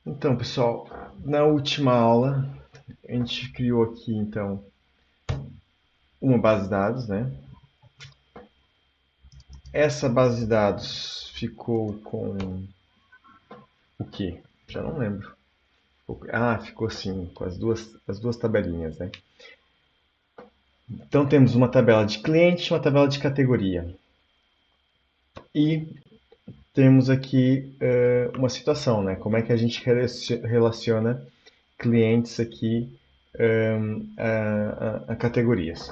Então, pessoal, na última aula a gente criou aqui então uma base de dados, né? Essa base de dados ficou com o quê? Já não lembro. Ficou assim, com as duas tabelinhas, né? Então temos uma tabela de cliente e uma tabela de categoria. E temos aqui uma situação, né? Como é que a gente relaciona clientes aqui a categorias.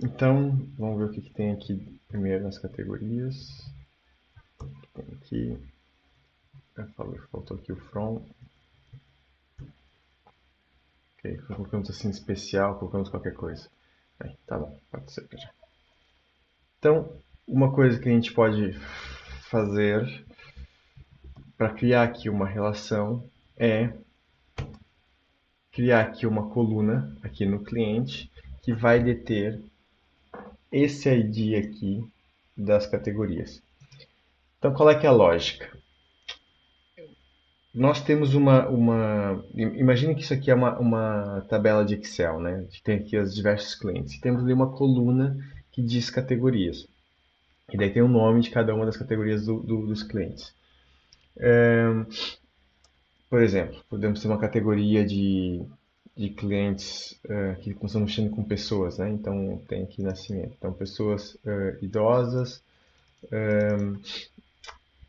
Então, vamos ver o que tem aqui primeiro nas categorias. Tem aqui, faltou aqui o from. Ok, colocamos assim especial, colocamos qualquer coisa. Tá bom, pode ser já. Então, uma coisa que a gente pode fazer para criar aqui uma relação é criar aqui uma coluna aqui no cliente que vai deter esse ID aqui das categorias. Então, qual é que é a lógica? Nós temos imagine que isso aqui é uma tabela de Excel, né? A gente tem aqui os diversos clientes. Temos ali uma coluna que diz categorias. E daí tem o nome de cada uma das categorias dos clientes. Por exemplo, podemos ter uma categoria de clientes que estão mexendo com pessoas, né? Então tem aqui nascimento. Então pessoas idosas,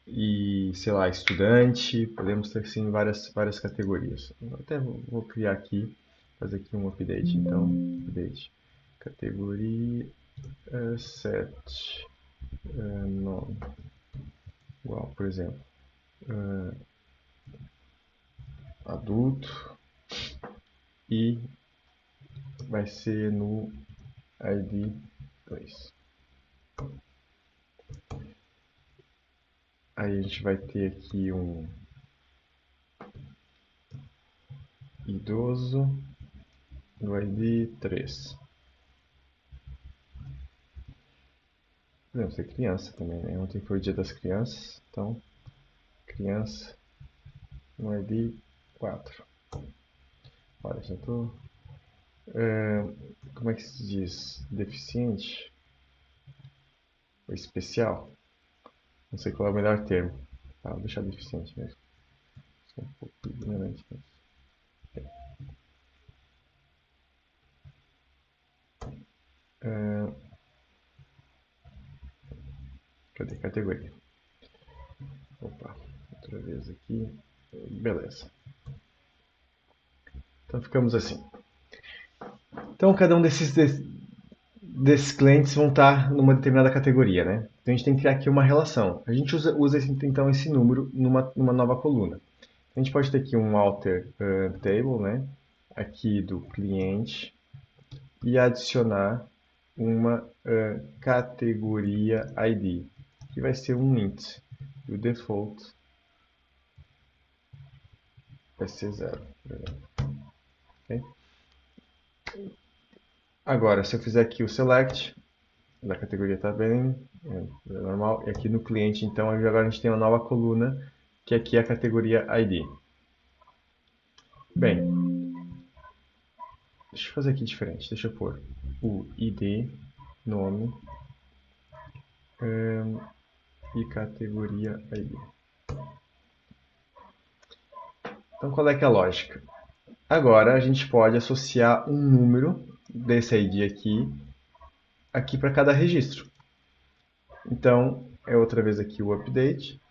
e, sei lá, estudante, podemos ter sim várias categorias. Eu até vou criar aqui, fazer aqui um update, então, update, categoria set nome, igual, por exemplo, adulto e vai ser no ID 2. Aí a gente vai ter aqui um idoso no ID 3. Podemos ter criança também, né? Ontem foi o dia das crianças, então criança no ID 4. Olha, já estou. Como é que se diz? Deficiente? Ou especial? Não sei qual é o melhor termo. Vou deixar deficiente mesmo. Sou um pouco ignorante nisso. É, Cadê? Categoria. Opa, outra vez aqui. Beleza. Então ficamos assim. Então cada um desses clientes vão estar numa determinada categoria, né? Então a gente tem que criar aqui uma relação. A gente usa então esse número numa nova coluna. A gente pode ter aqui um alter table, né? Aqui do cliente e adicionar uma categoria ID, que vai ser um int. E o default vai ser 0. Okay? Agora, se eu fizer aqui o select, da categoria está bem, é normal. E aqui no cliente, então, agora a gente tem uma nova coluna, que aqui é a categoria ID. Bem, deixa eu fazer aqui diferente. Deixa eu pôr o ID, nome e categoria ID. Então, qual é que é a lógica? Agora, a gente pode associar um número desse ID aqui para cada registro. Então, é outra vez aqui o update,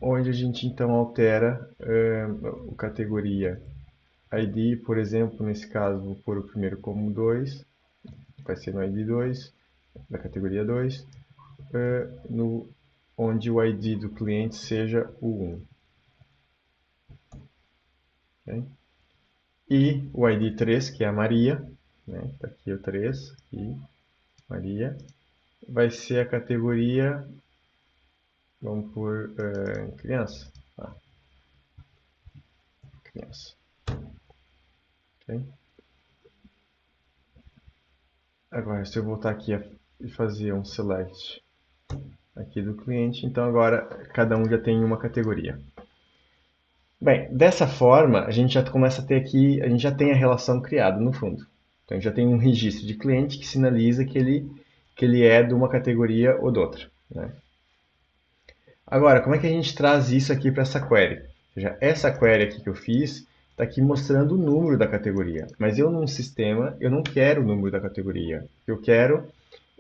onde a gente então altera o categoria ID, por exemplo, nesse caso vou pôr o primeiro como 2, vai ser no ID 2, da categoria 2, onde o ID do cliente seja o 1. Okay? E o ID 3, que é a Maria, né? Tá aqui o 3, aqui, Maria, vai ser a categoria, vamos por criança. Criança. Okay? Agora, se eu voltar aqui e fazer um select aqui do cliente. Então agora cada um já tem uma categoria. Bem, dessa forma a gente já começa a ter aqui, a gente já tem a relação criada no fundo. Então a gente já tem um registro de cliente que sinaliza que ele é de uma categoria ou de outra, né? Agora, como é que a gente traz isso aqui para essa query? Ou seja, essa query aqui que eu fiz está aqui mostrando o número da categoria, mas eu num sistema eu não quero o número da categoria. O que eu quero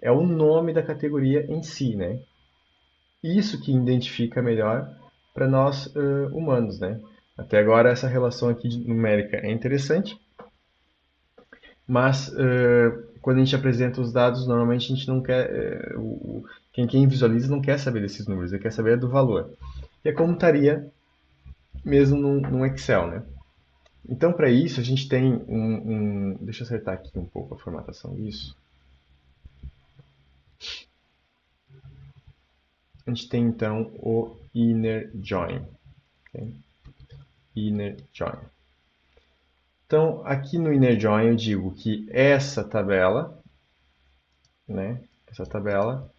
é o nome da categoria em si, né? Isso que identifica melhor para nós humanos, né? Até agora essa relação aqui numérica é interessante, mas quando a gente apresenta os dados, normalmente a gente não quer, quem visualiza não quer saber desses números, ele quer saber do valor. E é como estaria mesmo num Excel, né? Então, para isso, a gente tem deixa eu acertar aqui um pouco a formatação disso. A gente tem então o inner join. Okay? Inner join. Então, aqui no inner join eu digo que essa tabela, né? Essa tabela,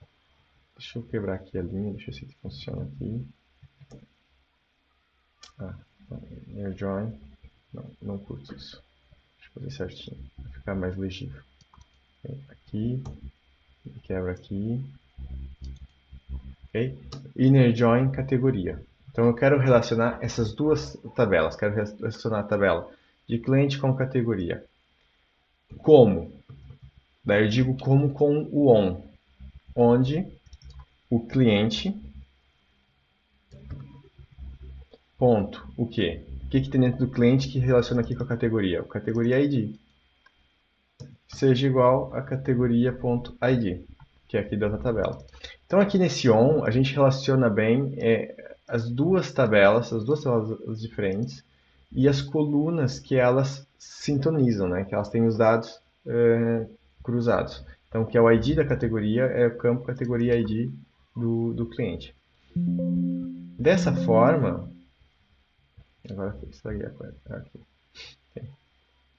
deixa eu quebrar aqui a linha, deixa eu ver se funciona aqui. Ah, inner join, não curto isso. Deixa eu fazer certinho, para ficar mais legível. Aqui, quebra aqui, ok? Inner join categoria. Então eu quero relacionar essas duas tabelas, quero relacionar a tabela de cliente com categoria. Como? Daí eu digo como com o on, onde o cliente, ponto, o quê? O que tem dentro do cliente que relaciona aqui com a categoria? O categoria ID seja igual a categoria.id, que é aqui da tabela. Então aqui nesse on a gente relaciona bem as duas tabelas diferentes e as colunas que elas sintonizam, né? Que elas têm os dados cruzados. Então que é o ID da categoria é o campo categoria ID do cliente. Dessa forma, agora estraguei a coisa. Aqui.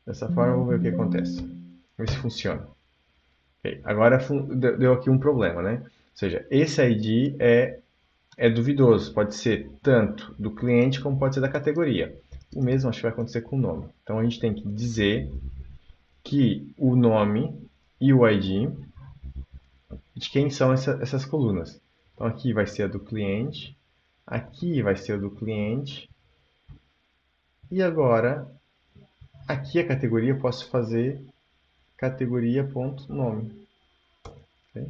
Dessa forma, vamos ver o que acontece. Vamos ver se funciona. Okay. Agora deu aqui um problema, né? Ou seja, esse ID é duvidoso. Pode ser tanto do cliente como pode ser da categoria. O mesmo acho que vai acontecer com o nome. Então a gente tem que dizer que o nome e o ID de quem são essas colunas. Então aqui vai ser a do cliente, aqui vai ser a do cliente, e agora aqui a categoria eu posso fazer categoria.nome. Okay?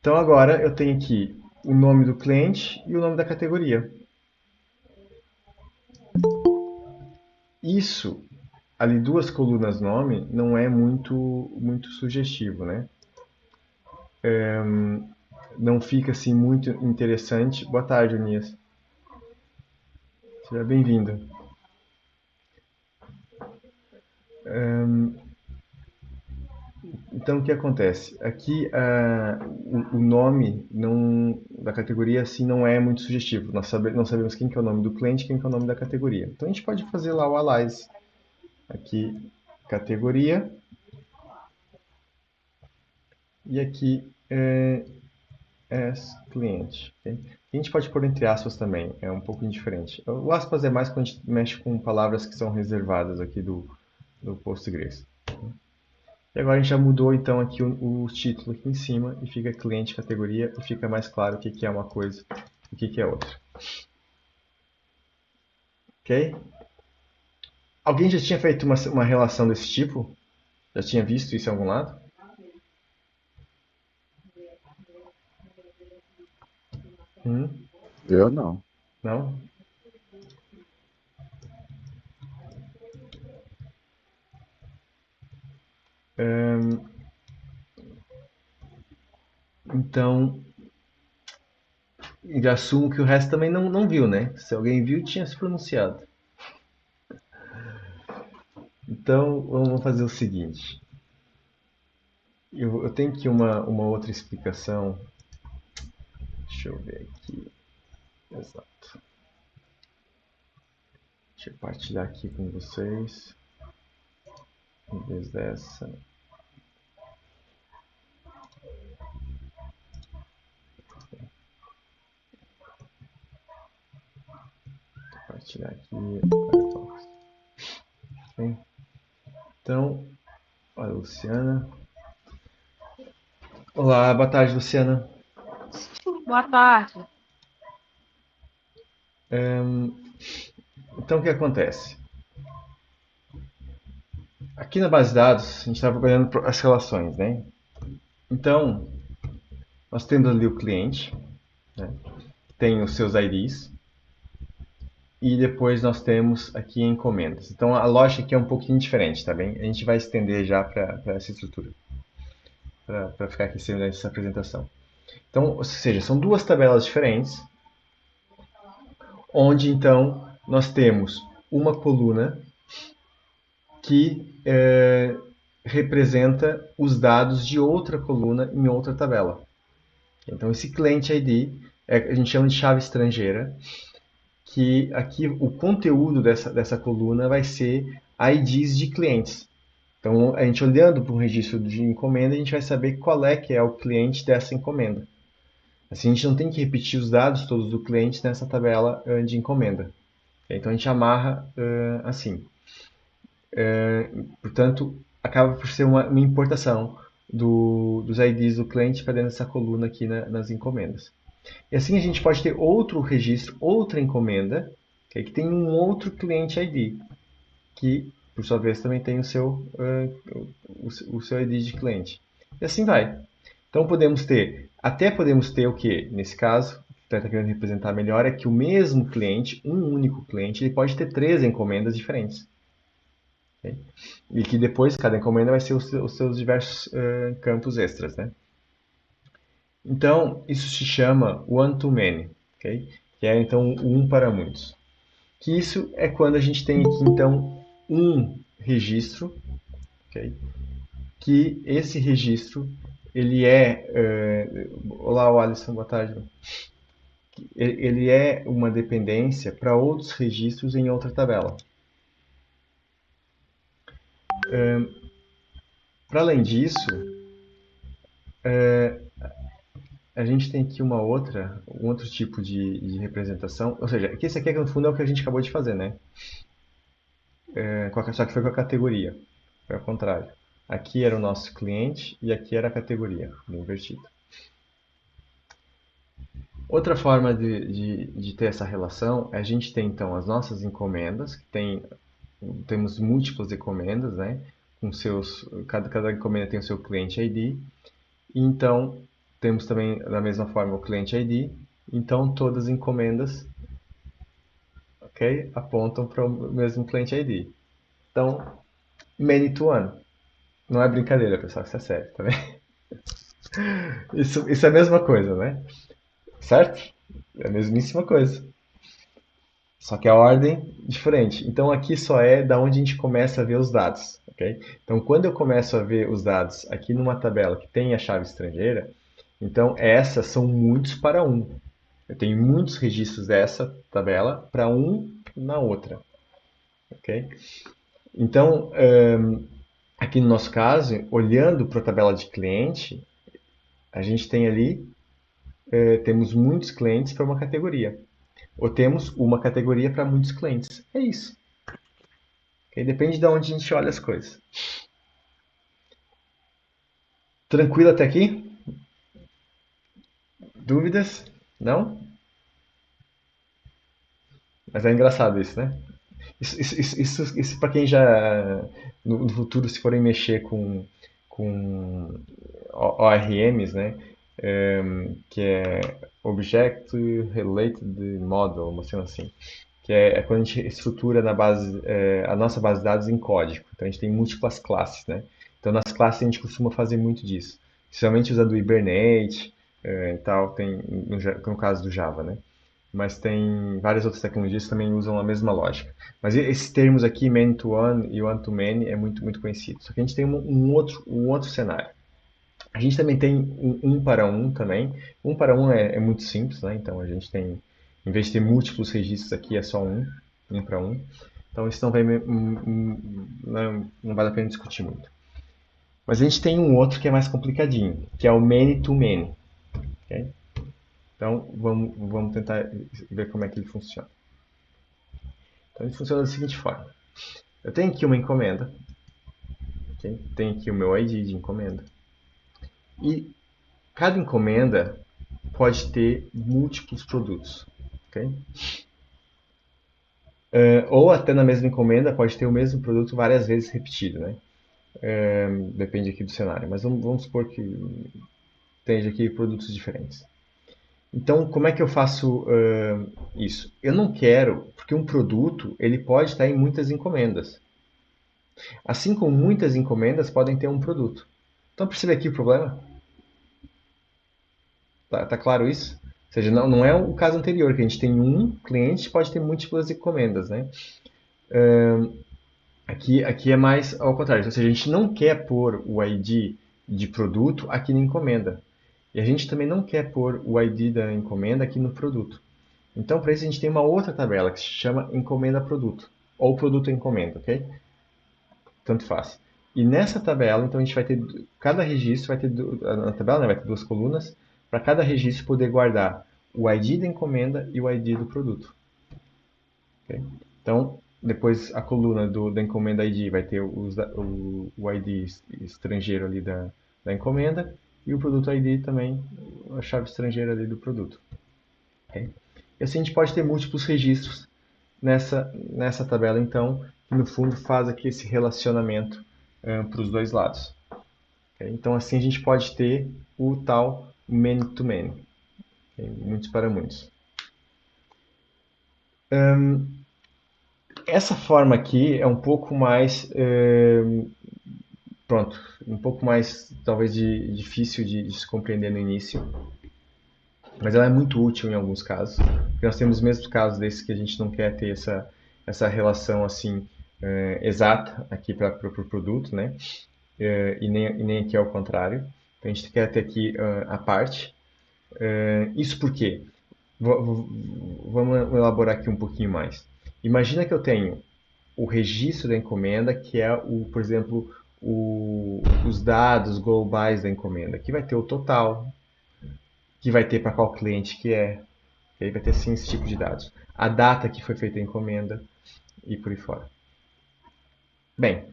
Então agora eu tenho aqui o nome do cliente e o nome da categoria. Isso, ali duas colunas nome, não é muito sugestivo, né? Não fica assim muito interessante. Boa tarde, Unias. Seja bem-vindo. Então, o que acontece? Aqui, o nome da categoria assim, não é muito sugestivo. Nós não sabemos quem que é o nome do cliente e quem que é o nome da categoria. Então, a gente pode fazer lá o alias. Aqui, categoria. E aqui, as cliente. Okay? A gente pode pôr entre aspas também, é um pouco indiferente. O aspas é mais quando a gente mexe com palavras que são reservadas aqui do Postgres. E agora a gente já mudou então aqui o título aqui em cima e fica cliente categoria e fica mais claro o que é uma coisa e o que é outra. Ok? Alguém já tinha feito uma relação desse tipo? Já tinha visto isso em algum lado? Eu não. Não? Então, já assumo que o resto também não viu, né? Se alguém viu, tinha se pronunciado. Então, vamos fazer o seguinte. Eu tenho aqui uma outra explicação. Deixa eu ver aqui. Exato. Deixa eu partilhar aqui com vocês. Em vez dessa. tirar aqui Firefox. Okay. Então, olha, Luciana. Olá, boa tarde, Luciana. Boa tarde. Então, o que acontece? Aqui na base de dados, a gente está trabalhando as relações, né? Então, nós temos ali o cliente, né? Tem os seus IDs, e depois nós temos aqui encomendas. Então, a lógica aqui é um pouquinho diferente, tá bem? A gente vai estender já para essa estrutura, para ficar aqui semelhante essa apresentação. Então, ou seja, são duas tabelas diferentes, onde então nós temos uma coluna que representa os dados de outra coluna em outra tabela. Então, esse cliente ID a gente chama de chave estrangeira, que aqui o conteúdo dessa coluna vai ser IDs de clientes. Então, a gente olhando para um registro de encomenda, a gente vai saber qual é que é o cliente dessa encomenda. Assim, a gente não tem que repetir os dados todos do cliente nessa tabela de encomenda. Então, a gente amarra assim. Portanto, acaba por ser uma importação dos IDs do cliente para dentro dessa coluna aqui nas encomendas. E assim a gente pode ter outro registro, outra encomenda, que tem um outro cliente ID, que por sua vez também tem o seu ID de cliente. E assim vai. Então podemos ter o que? Nesse caso, o que está querendo representar melhor é que o mesmo cliente, um único cliente, ele pode ter três encomendas diferentes. Okay? E que depois cada encomenda vai ser os seus diversos campos extras, né? Então, isso se chama one-to-many, okay? Que é então um para muitos. Que isso é quando a gente tem aqui então um registro, okay? Que esse registro ele olá, Alisson, boa tarde. Ele é uma dependência para outros registros em outra tabela. Para além disso, a gente tem aqui um outro tipo de representação, ou seja, que esse aqui no fundo é o que a gente acabou de fazer, né? Só que foi com a categoria, foi ao contrário. Aqui era o nosso cliente e aqui era a categoria, invertido. Outra forma de ter essa relação é a gente ter então as nossas encomendas, temos múltiplas encomendas, né? Cada encomenda tem o seu cliente ID, e então temos também da mesma forma o cliente ID, então todas as encomendas, ok, apontam para o mesmo cliente ID. Então, many to one. Não é brincadeira, pessoal, isso é sério, tá bem? Isso é a mesma coisa, né? Certo? É a mesmíssima coisa. Só que a ordem é diferente. Então aqui só é da onde a gente começa a ver os dados, ok? Então quando eu começo a ver os dados aqui numa tabela que tem a chave estrangeira, então essas são muitos para um. Eu tenho muitos registros dessa tabela para um na outra, ok? Então aqui no nosso caso, olhando para a tabela de cliente, a gente tem ali temos muitos clientes para uma categoria. Ou temos uma categoria para muitos clientes. É isso. Okay? Depende de onde a gente olha as coisas. Tranquilo até aqui? Dúvidas? Não? Mas é engraçado isso, né? Isso para quem já no futuro se forem mexer com ORMs, né? Que é Object Related Model, uma coisa assim. Que é quando a gente estrutura a nossa base de dados em código. Então a gente tem múltiplas classes, né? Então nas classes a gente costuma fazer muito disso. Principalmente usando o Hibernate e tal, no caso do Java, né? Mas tem várias outras tecnologias que também usam a mesma lógica. Mas esses termos aqui, man-to-one e one-to-many, é muito, muito conhecido. Só que a gente tem um outro cenário. A gente também tem um para um também. Um para um é muito simples, né? Então a gente tem, em vez de ter múltiplos registros aqui, é só um para um. Então isso não vale a pena discutir muito. Mas a gente tem um outro que é mais complicadinho, que é o many-to-many. Okay? Então vamos tentar ver como é que ele funciona. Então ele funciona da seguinte forma. Eu tenho aqui uma encomenda, okay? Tenho aqui o meu ID de encomenda. E cada encomenda pode ter múltiplos produtos. Okay? Ou até na mesma encomenda pode ter o mesmo produto várias vezes repetido, né? Depende aqui do cenário. Mas vamos supor que tenha aqui produtos diferentes. Então, como é que eu faço isso? Eu não quero, porque um produto ele pode estar em muitas encomendas. Assim como muitas encomendas podem ter um produto. Então, percebe aqui o problema? Tá claro isso? Ou seja, não é o caso anterior, que a gente tem um cliente que pode ter múltiplas encomendas, né? Aqui é mais ao contrário. Ou seja, a gente não quer pôr o ID de produto aqui na encomenda. E a gente também não quer pôr o ID da encomenda aqui no produto. Então, para isso, a gente tem uma outra tabela que se chama encomenda produto. Ou produto encomenda, ok? Tanto faz. E nessa tabela, então, a gente vai ter, cada registro vai ter, na tabela, né, vai ter duas colunas, para cada registro poder guardar o ID da encomenda e o ID do produto. Okay? Então, depois a coluna da encomenda ID vai ter o ID estrangeiro ali da encomenda e o produto ID também, a chave estrangeira ali do produto. Okay? E assim a gente pode ter múltiplos registros nessa tabela, então, que no fundo faz aqui esse relacionamento para os dois lados. Okay? Então, assim a gente pode ter o tal many-to-many, okay? Muitos para muitos. Essa forma aqui é um pouco mais, pronto, um pouco mais talvez difícil de se compreender no início, mas ela é muito útil em alguns casos. Porque nós temos mesmos casos desses que a gente não quer ter essa relação assim exata aqui para o pro produto, né? E nem aqui ao contrário. Então a gente quer ter aqui a parte. Isso por quê? Vamos elaborar aqui um pouquinho mais. Imagina que eu tenho o registro da encomenda, que é, por exemplo, os dados globais da encomenda. Aqui vai ter o total, que vai ter para qual cliente que é, e aí vai ter sim esse tipo de dados. A data que foi feita a encomenda e por aí fora. Bem,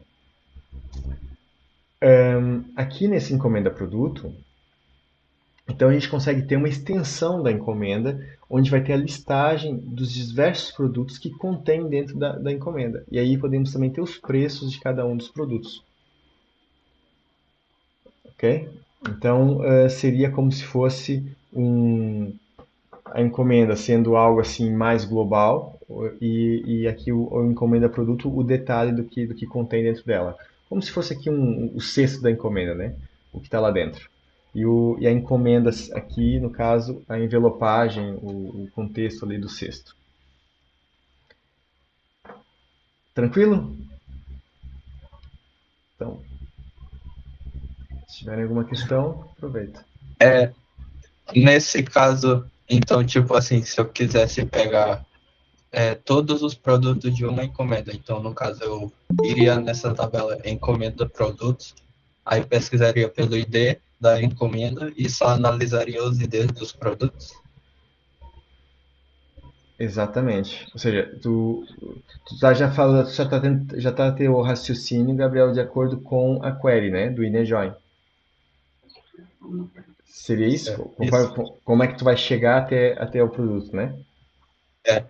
aqui nesse encomenda produto, então a gente consegue ter uma extensão da encomenda, onde vai ter a listagem dos diversos produtos que contém dentro da encomenda. E aí podemos também ter os preços de cada um dos produtos. Ok? Então seria como se fosse a encomenda sendo algo assim mais global e aqui o encomenda produto o detalhe do que contém dentro dela. Como se fosse aqui o cesto da encomenda, né? O que está lá dentro. E a encomenda aqui, no caso, a envelopagem, o contexto ali do cesto. Tranquilo? Então, se tiverem alguma questão, aproveita. É, nesse caso, então, tipo assim, se eu quisesse pegar todos os produtos de uma encomenda, então, no caso, eu iria nessa tabela encomenda produtos, aí pesquisaria pelo ID da encomenda e só analisaria os IDs dos produtos. Exatamente. Ou seja, tu tá já falando, já tá teu o raciocínio, Gabriel, de acordo com a query, né, do InnerJoin. Seria isso? Isso. Como é que tu vai chegar até o produto, né? É.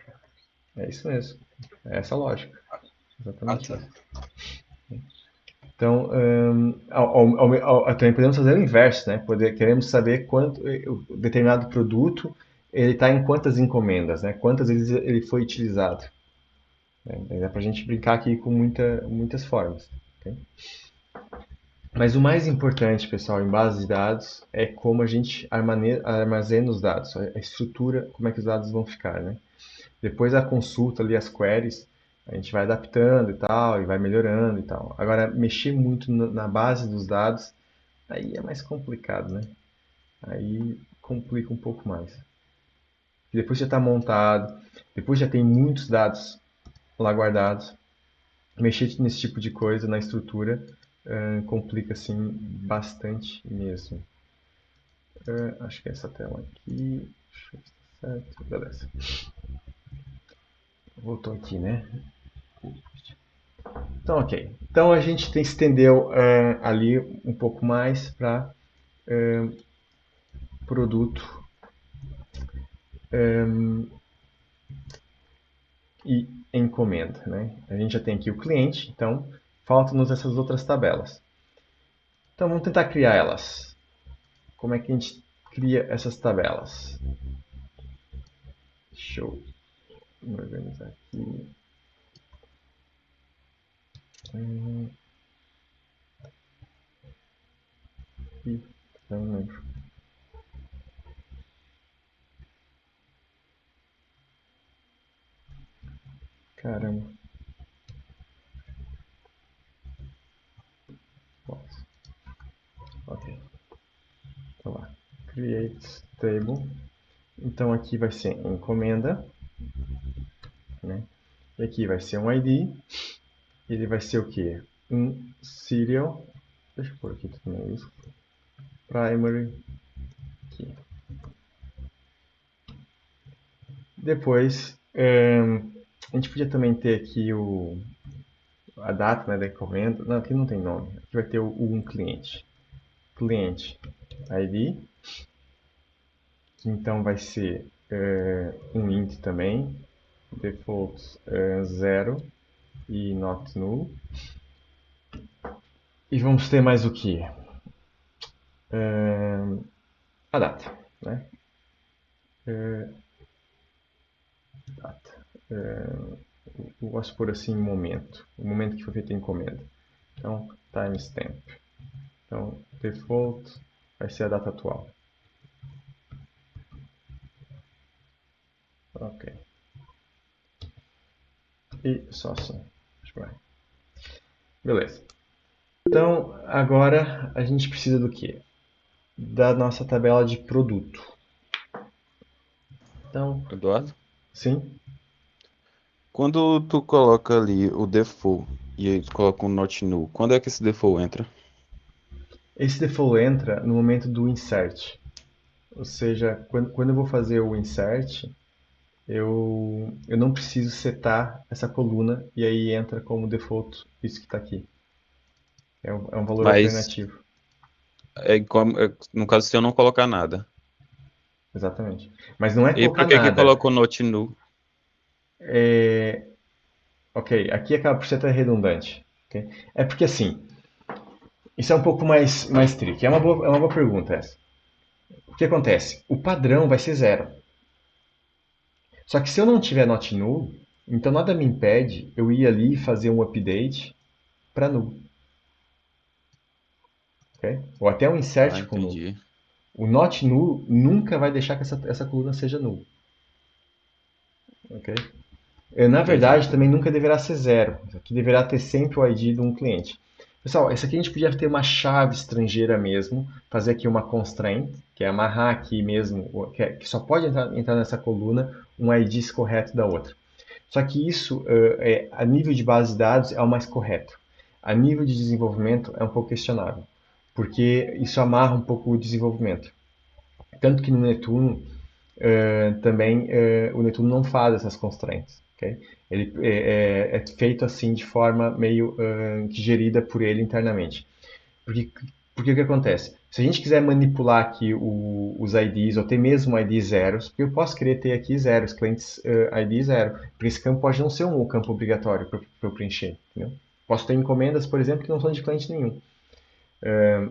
É isso mesmo. É essa a lógica. Ah, Exatamente tá. isso. Então, também podemos fazer o inverso, né? Queremos saber quanto o determinado produto ele está em quantas encomendas, né? Quantas vezes ele foi utilizado. Né? Dá para a gente brincar aqui com muitas formas. Ok? Mas o mais importante, pessoal, em base de dados é como a gente armazena os dados, a estrutura, como é que os dados vão ficar, né? Depois a consulta ali, as queries, a gente vai adaptando e tal, e vai melhorando e tal. Agora, mexer muito na base dos dados, aí é mais complicado, né? Aí complica um pouco mais. Depois já está montado, depois já tem muitos dados lá guardados. Mexer nesse tipo de coisa na estrutura complica assim bastante mesmo. Acho que é essa tela aqui. Deixa eu ver se tá certo. Beleza. Voltou aqui, né? Então, ok. Então a gente estendeu ali um pouco mais para produto e encomenda, né? A gente já tem aqui o cliente, então faltam-nos essas outras tabelas. Então vamos tentar criar elas. Como é que a gente cria essas tabelas? Deixa eu me organizar aqui. Não lembro. Caramba. Ok. Então lá. Create table. Então aqui vai ser encomenda, né? E aqui vai ser um ID. Ele vai ser o quê? Um serial. Deixa eu pôr aqui também isso. Primary key. Depois, a gente podia também ter aqui a data, né, da encomenda. Não, aqui não tem nome. Aqui vai ter um cliente. Cliente ID, que então vai ser um int também. Default 0 e not null. E vamos ter mais o que? A data, né? Data. Eu gosto de pôr assim momento. O momento que foi feita a encomenda. Então, timestamp. Então, default vai ser a data atual. Ok. E só assim. Beleza. Então, agora a gente precisa do quê? Da nossa tabela de produto. Então, Eduardo? sim. Quando tu coloca ali o default e aí tu coloca um not null, quando é que esse default entra? Esse default entra no momento do insert. Ou seja, quando eu vou fazer o insert, eu não preciso setar essa coluna e aí entra como default isso que está aqui. É um valor Mas alternativo. no caso se eu não colocar nada. Exatamente. Mas não é E colocar pra que nada. coloca o not null? Ok, aqui acaba por ser até redundante. Ok? É porque assim, isso é um pouco mais tricky. É uma boa pergunta essa. O que acontece? O padrão vai ser zero. Só que se eu não tiver not null, então nada me impede eu ir ali e fazer um update para null. Okay? Ou até um Ah, insert com null. entendi. O not null nunca vai deixar que essa coluna seja null. Okay? Na Entendi. verdade, também nunca deverá ser zero. Aqui deverá ter sempre o ID de um cliente. Pessoal, esse aqui a gente podia ter uma chave estrangeira mesmo, fazer aqui uma constraint, que é amarrar aqui mesmo, que só pode entrar nessa coluna um ID correto da outra. Só que isso, a nível de base de dados, é o mais correto. A nível de desenvolvimento é um pouco questionável, porque isso amarra um pouco o desenvolvimento. Tanto que no Netuno, também o Netuno não faz essas constraints. Okay? Ele é feito assim de forma meio gerida por ele internamente. Porque o que acontece? Se a gente quiser manipular aqui os IDs, ou ter mesmo ID zeros, porque eu posso querer ter aqui zeros, clientes ID zero, porque esse campo pode não ser um campo obrigatório para eu preencher. Entendeu? Posso ter encomendas, por exemplo, que não são de cliente nenhum.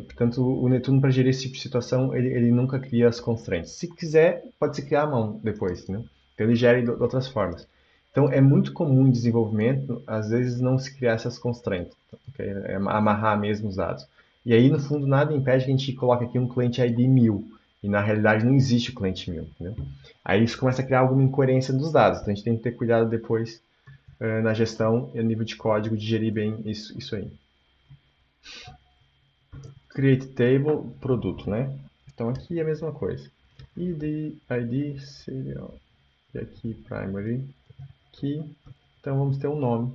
Portanto, o Netuno, para gerir esse tipo de situação, ele nunca cria as constraints. Se quiser, pode se criar à mão depois. Né? Então, ele gera de outras formas. Então, é muito comum em desenvolvimento, às vezes, não se criar essas constraints. Okay? É amarrar mesmo os dados. E aí, no fundo, nada impede que a gente coloque aqui um cliente ID 1000. E, na realidade, não existe o cliente 1000. Entendeu? Aí, isso começa a criar alguma incoerência dos dados. Então, a gente tem que ter cuidado depois na gestão e a nível de código de gerir bem isso aí. Create table, produto, né? Então aqui é a mesma coisa. ID, serial, e aqui primary key. Então vamos ter um nome.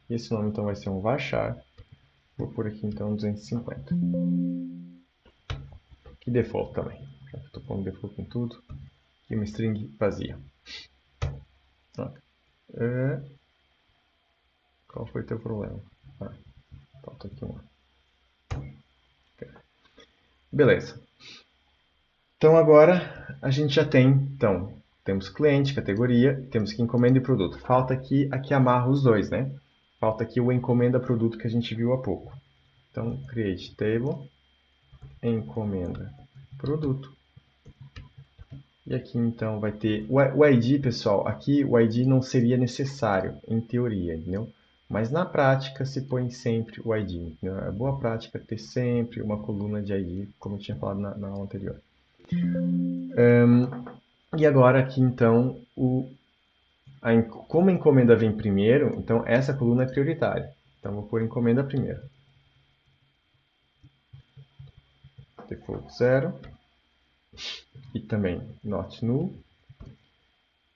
E esse nome então vai ser um varchar. Vou por aqui então 250. Que default também. Já estou pondo default em tudo. E uma string vazia. Qual foi o teu problema? Falta aqui uma. Beleza. Então agora a gente já tem, então, temos cliente, categoria, temos aqui encomenda e produto. Falta aqui amarra os dois, né? Falta aqui o encomenda produto que a gente viu há pouco. Então, create table, encomenda produto. E aqui então vai ter o ID, pessoal. Aqui o ID não seria necessário, em teoria, entendeu? Mas na prática se põe sempre o ID. Entendeu? É boa prática ter sempre uma coluna de ID, como eu tinha falado na aula anterior. E agora aqui então, como a encomenda vem primeiro, então essa coluna é prioritária. Então vou pôr encomenda primeiro. Default 0. E também not null.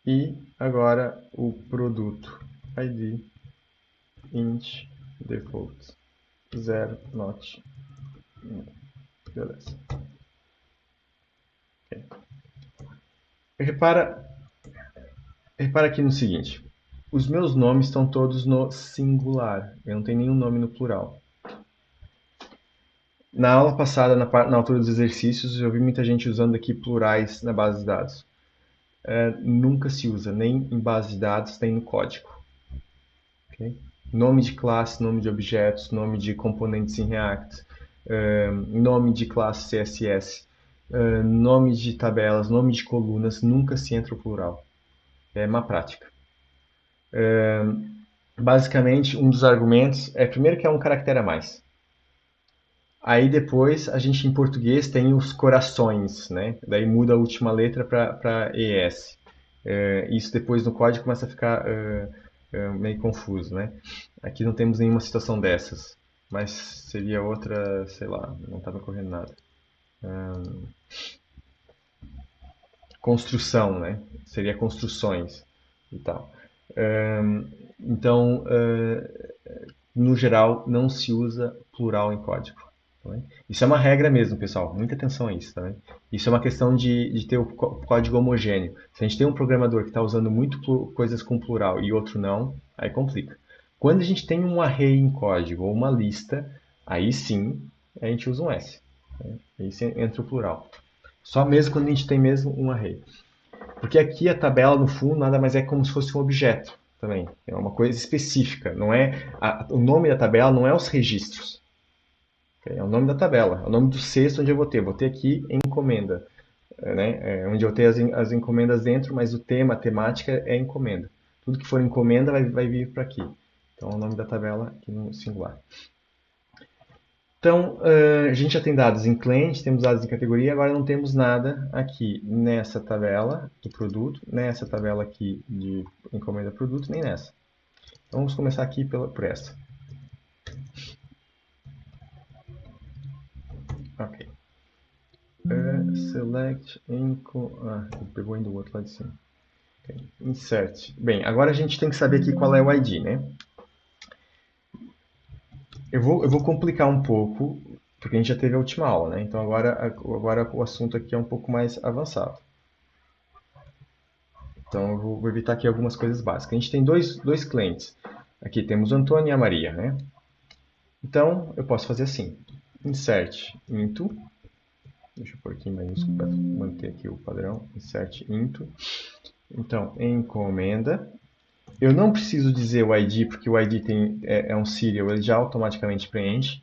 E agora o produto ID int default 0 not null. Beleza. Okay. Repara aqui no seguinte. Os meus nomes estão todos no singular. Eu não tenho nenhum nome no plural. Na aula passada, na altura dos exercícios, eu vi muita gente usando aqui plurais na base de dados. Nunca se usa, nem em base de dados, nem no código. Okay? Nome de classe, nome de objetos, nome de componentes em React, nome de classe CSS, nome de tabelas, nome de colunas, nunca se entra o plural. É má prática. Basicamente, um dos argumentos é, primeiro, que é um caractere a mais. Aí depois, a gente em português tem os corações, né? Daí muda a última letra para ES. Isso depois no código começa a ficar meio confuso, né? Aqui não temos nenhuma situação dessas, mas seria outra, sei lá, não está me ocorrendo nada. Construção, né? Seria construções e tal. Então, no geral, não se usa plural em código. Tá bem? Isso é uma regra mesmo, pessoal. Muita atenção a isso. Tá bem? Isso é uma questão de ter o código homogêneo. Se a gente tem um programador que está usando muito coisas com plural e outro não, aí complica. Quando a gente tem um array em código ou uma lista, aí sim a gente usa um S. Né? Aí sim entra o plural. Só mesmo quando a gente tem mesmo um array. Porque aqui a tabela, no fundo, nada mais é como se fosse um objeto também. É uma coisa específica. Não é o nome da tabela não é os registros. É o nome da tabela. É o nome do cesto onde eu vou ter. Vou ter aqui encomenda. Né? Onde eu tenho as encomendas dentro, mas o tema, a temática é encomenda. Tudo que for encomenda vai vir para aqui. Então, o nome da tabela aqui no singular. Então, a gente já tem dados em cliente, temos dados em categoria, agora não temos nada aqui nessa tabela do produto, nessa tabela aqui de encomenda produto, nem nessa. Então, vamos começar aqui por essa. Ok. Select, pegou ainda o outro lá de cima. Okay. Insert. Bem, agora a gente tem que saber aqui qual é o ID, né? Eu vou complicar um pouco, porque a gente já teve a última aula, né? Então agora o assunto aqui é um pouco mais avançado. Então eu vou evitar aqui algumas coisas básicas. A gente tem dois clientes. Aqui temos o Antônio e a Maria, né? Então eu posso fazer assim. Insert into. Deixa eu pôr aqui em minúsculo para manter aqui o padrão. Insert into. Então, encomenda. Eu não preciso dizer o ID, porque o ID é um serial, ele já automaticamente preenche.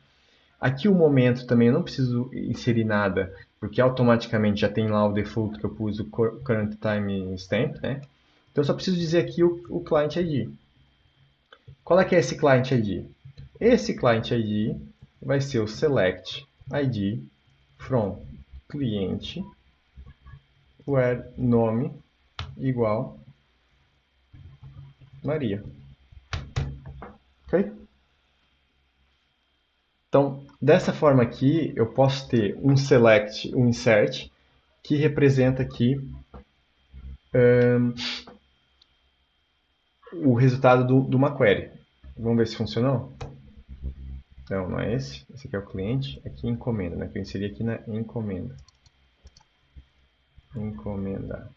Aqui o momento também eu não preciso inserir nada, porque automaticamente já tem lá o default que eu pus o current time stamp, né? Então eu só preciso dizer aqui o client ID. Qual é que é esse client ID? Esse client ID vai ser o select ID from cliente where nome igual Maria. Ok? Então, dessa forma aqui, eu posso ter um select, um insert, que representa aqui o resultado de uma query. Vamos ver se funcionou? Não, não é esse. Esse aqui é o cliente. Aqui é encomenda, né? Que eu inseri aqui na encomenda. Encomenda.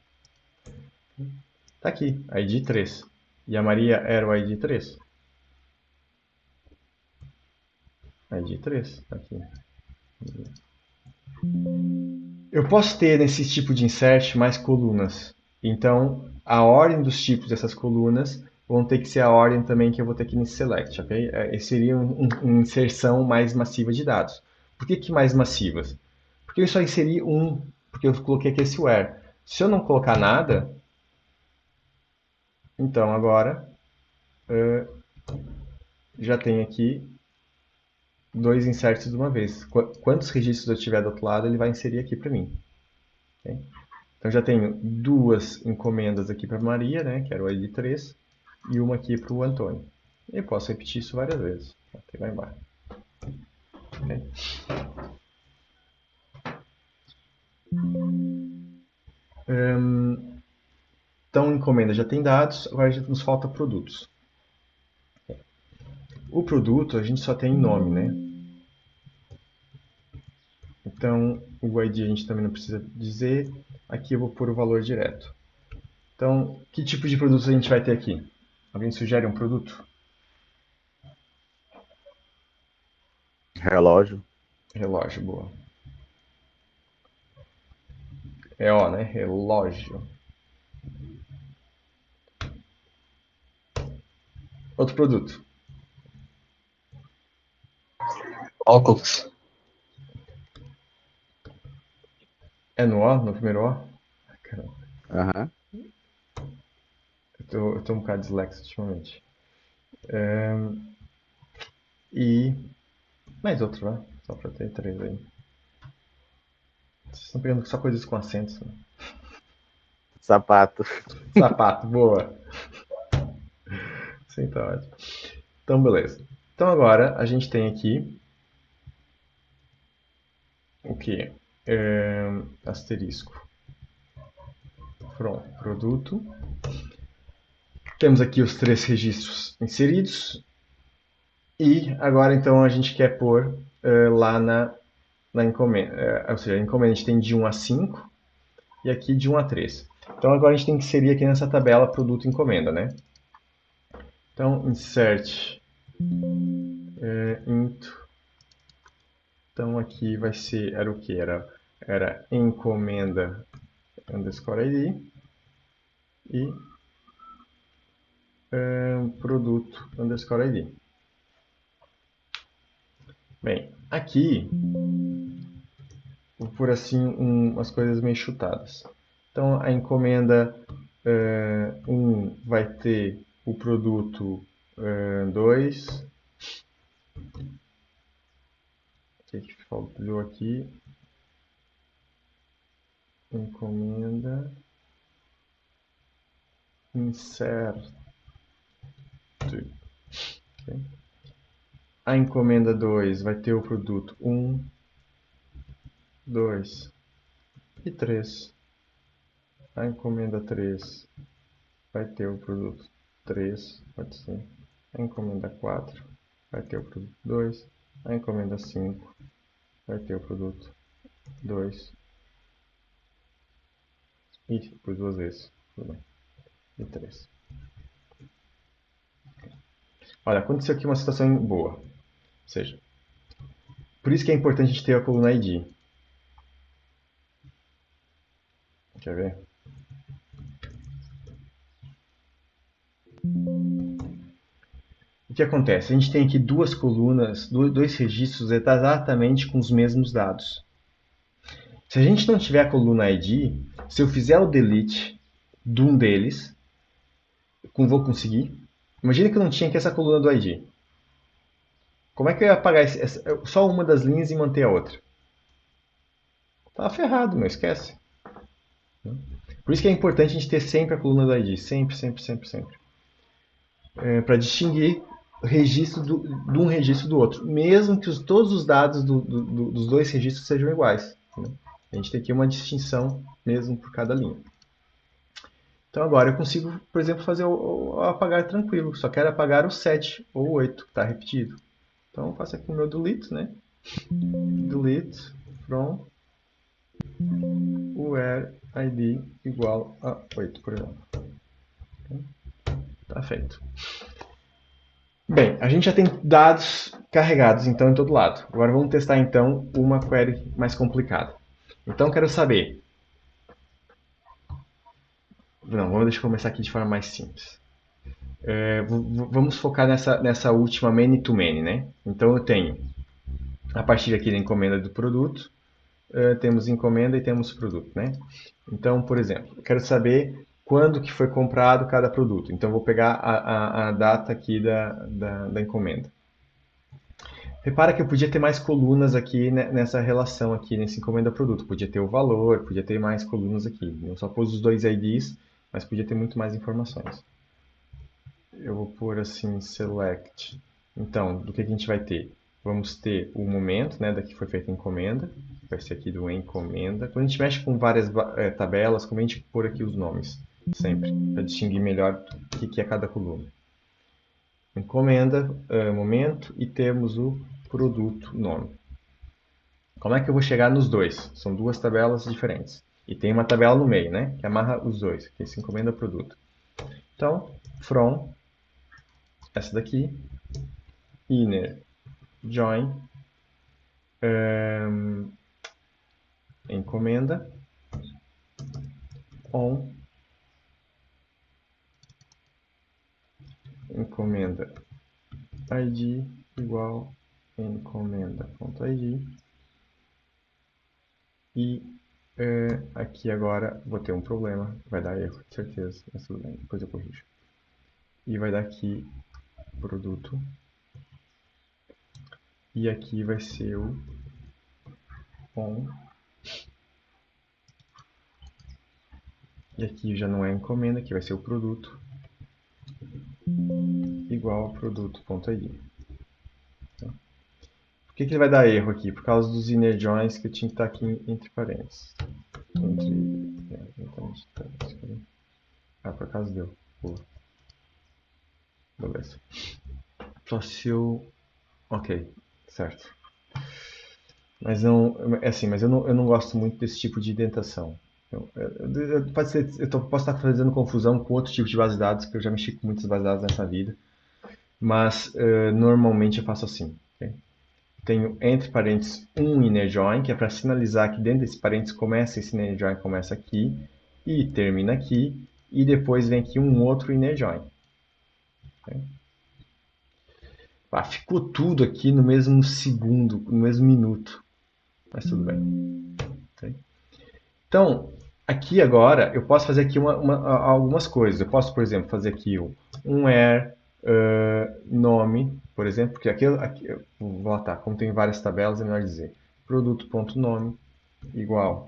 Tá aqui, ID 3. E a Maria era o ID 3. ID 3, aqui. Eu posso ter nesse tipo de insert mais colunas. Então, a ordem dos tipos dessas colunas vão ter que ser a ordem também que eu vou ter aqui nesse select, ok? Esse seria uma inserção mais massiva de dados. Por que mais massivas? Porque eu só inseri um, porque eu coloquei aqui esse where. Se eu não colocar nada, então agora já tem aqui dois inserts de uma vez. Quantos registros eu tiver do outro lado, ele vai inserir aqui para mim. Okay? Então já tenho duas encomendas aqui para Maria, né, que era o ID 3, e uma aqui para o Antônio. E posso repetir isso várias vezes, até lá embaixo. Okay? Então, encomenda já tem dados, agora já nos falta produtos. O produto a gente só tem nome, né? Então, o ID a gente também não precisa dizer. Aqui eu vou pôr o valor direto. Então, que tipo de produtos a gente vai ter aqui? Alguém sugere um produto? Relógio. Relógio, boa. É ó, né? Relógio. Outro produto. Óculos. É no O, no primeiro O? Caramba, Aham. eu tô um bocado dislexo ultimamente. E mais outro, né? Só pra ter três aí. Vocês estão pegando só coisas com acentos, né? Sapato. Sapato, boa. Sim, tá ótimo. Então, beleza. Então agora a gente tem aqui o que? Asterisco. From produto. Temos aqui os três registros inseridos. E agora então a gente quer pôr lá na encomenda. Ou seja, a encomenda a gente tem de 1 a 5 e aqui de 1 a 3. Então agora a gente tem que inserir aqui nessa tabela produto e encomenda, né? Então, insert int. Então aqui vai ser, era o que? Era encomenda underscore ID e produto underscore ID. Bem, aqui vou pôr assim umas coisas meio chutadas. Então a encomenda 1 vai ter o produto 2. O que faltou aqui? Encomenda insert. Okay. A encomenda 2 vai ter o produto 1, 2 e 3. A encomenda 3 vai ter o produto 3, pode ser. A encomenda 4 vai ter o produto 2. A encomenda 5 vai ter o produto 2. E por duas vezes. Tudo bem. E 3. Olha, aconteceu aqui uma situação boa. Ou seja, por isso que é importante a gente ter a coluna ID. Quer ver? O que acontece? A gente tem aqui duas colunas, dois registros exatamente com os mesmos dados. Se a gente não tiver a coluna ID, se eu fizer o delete de um deles, vou conseguir. Imagina que eu não tinha aqui essa coluna do ID. Como é que eu ia apagar só uma das linhas e manter a outra? Tá ferrado, meu, esquece. Por isso que é importante a gente ter sempre a coluna do ID. Sempre, sempre, sempre, sempre. Para distinguir registro de um registro do outro. Mesmo que todos os dados dos dois registros sejam iguais. Né? A gente tem aqui uma distinção mesmo por cada linha. Então agora eu consigo, por exemplo, fazer o apagar tranquilo. Só quero apagar o 7 ou o 8, que está repetido. Então eu faço aqui o meu delete, né? Delete from where id igual a 8, por exemplo. Tá feito. Bem, a gente já tem dados carregados então em todo lado. Agora vamos testar então uma query mais complicada. Então quero saber. Não, deixa eu começar aqui de forma mais simples. Vamos focar nessa última many to many, né? Então eu tenho, a partir aqui da encomenda do produto, temos encomenda e temos produto, né? Então, por exemplo, eu quero saber quando que foi comprado cada produto. Então, eu vou pegar a data aqui da encomenda. Repara que eu podia ter mais colunas aqui nessa relação aqui, nesse encomenda-produto. Podia ter o valor, podia ter mais colunas aqui. Eu só pus os dois IDs, mas podia ter muito mais informações. Eu vou pôr assim, select. Então, do que a gente vai ter? Vamos ter o momento, né, da que foi feita a encomenda. Vai ser aqui do encomenda. Quando a gente mexe com várias tabelas, como a gente pôr aqui os nomes, sempre, para distinguir melhor o que é cada coluna. Encomenda, momento, e temos o produto, nome. Como é que eu vou chegar nos dois? São duas tabelas diferentes. E tem uma tabela no meio, né, que amarra os dois, que se encomenda produto. Então, from, essa daqui, inner join, encomenda, on, encomenda id igual encomenda.id e aqui agora vou ter um problema, vai dar erro, certeza, mas tudo bem, depois eu corrijo. E vai dar aqui produto e aqui vai ser o on e aqui já não é encomenda, aqui vai ser o produto igual a produto.id. Então, por que ele vai dar erro aqui? Por causa dos inner joins que eu tinha que estar aqui entre parênteses. Por acaso deu. Boa. Beleza. Só se eu... Ok, certo. Mas não, assim, mas eu não gosto muito desse tipo de indentação. Posso estar fazendo confusão com outro tipo de base de dados, que eu já mexi com muitas bases de dados nessa vida, mas normalmente eu faço assim. Okay? Tenho entre parênteses um inner join, que é para sinalizar que dentro desse parênteses começa esse inner join, começa aqui e termina aqui, e depois vem aqui um outro inner join. Okay? Ficou tudo aqui no mesmo segundo, no mesmo minuto, mas tudo bem. Okay? Então, aqui agora, eu posso fazer aqui algumas coisas. Eu posso, por exemplo, fazer aqui um where nome, por exemplo, porque aqui vou botar, como tem várias tabelas, é melhor dizer produto.nome igual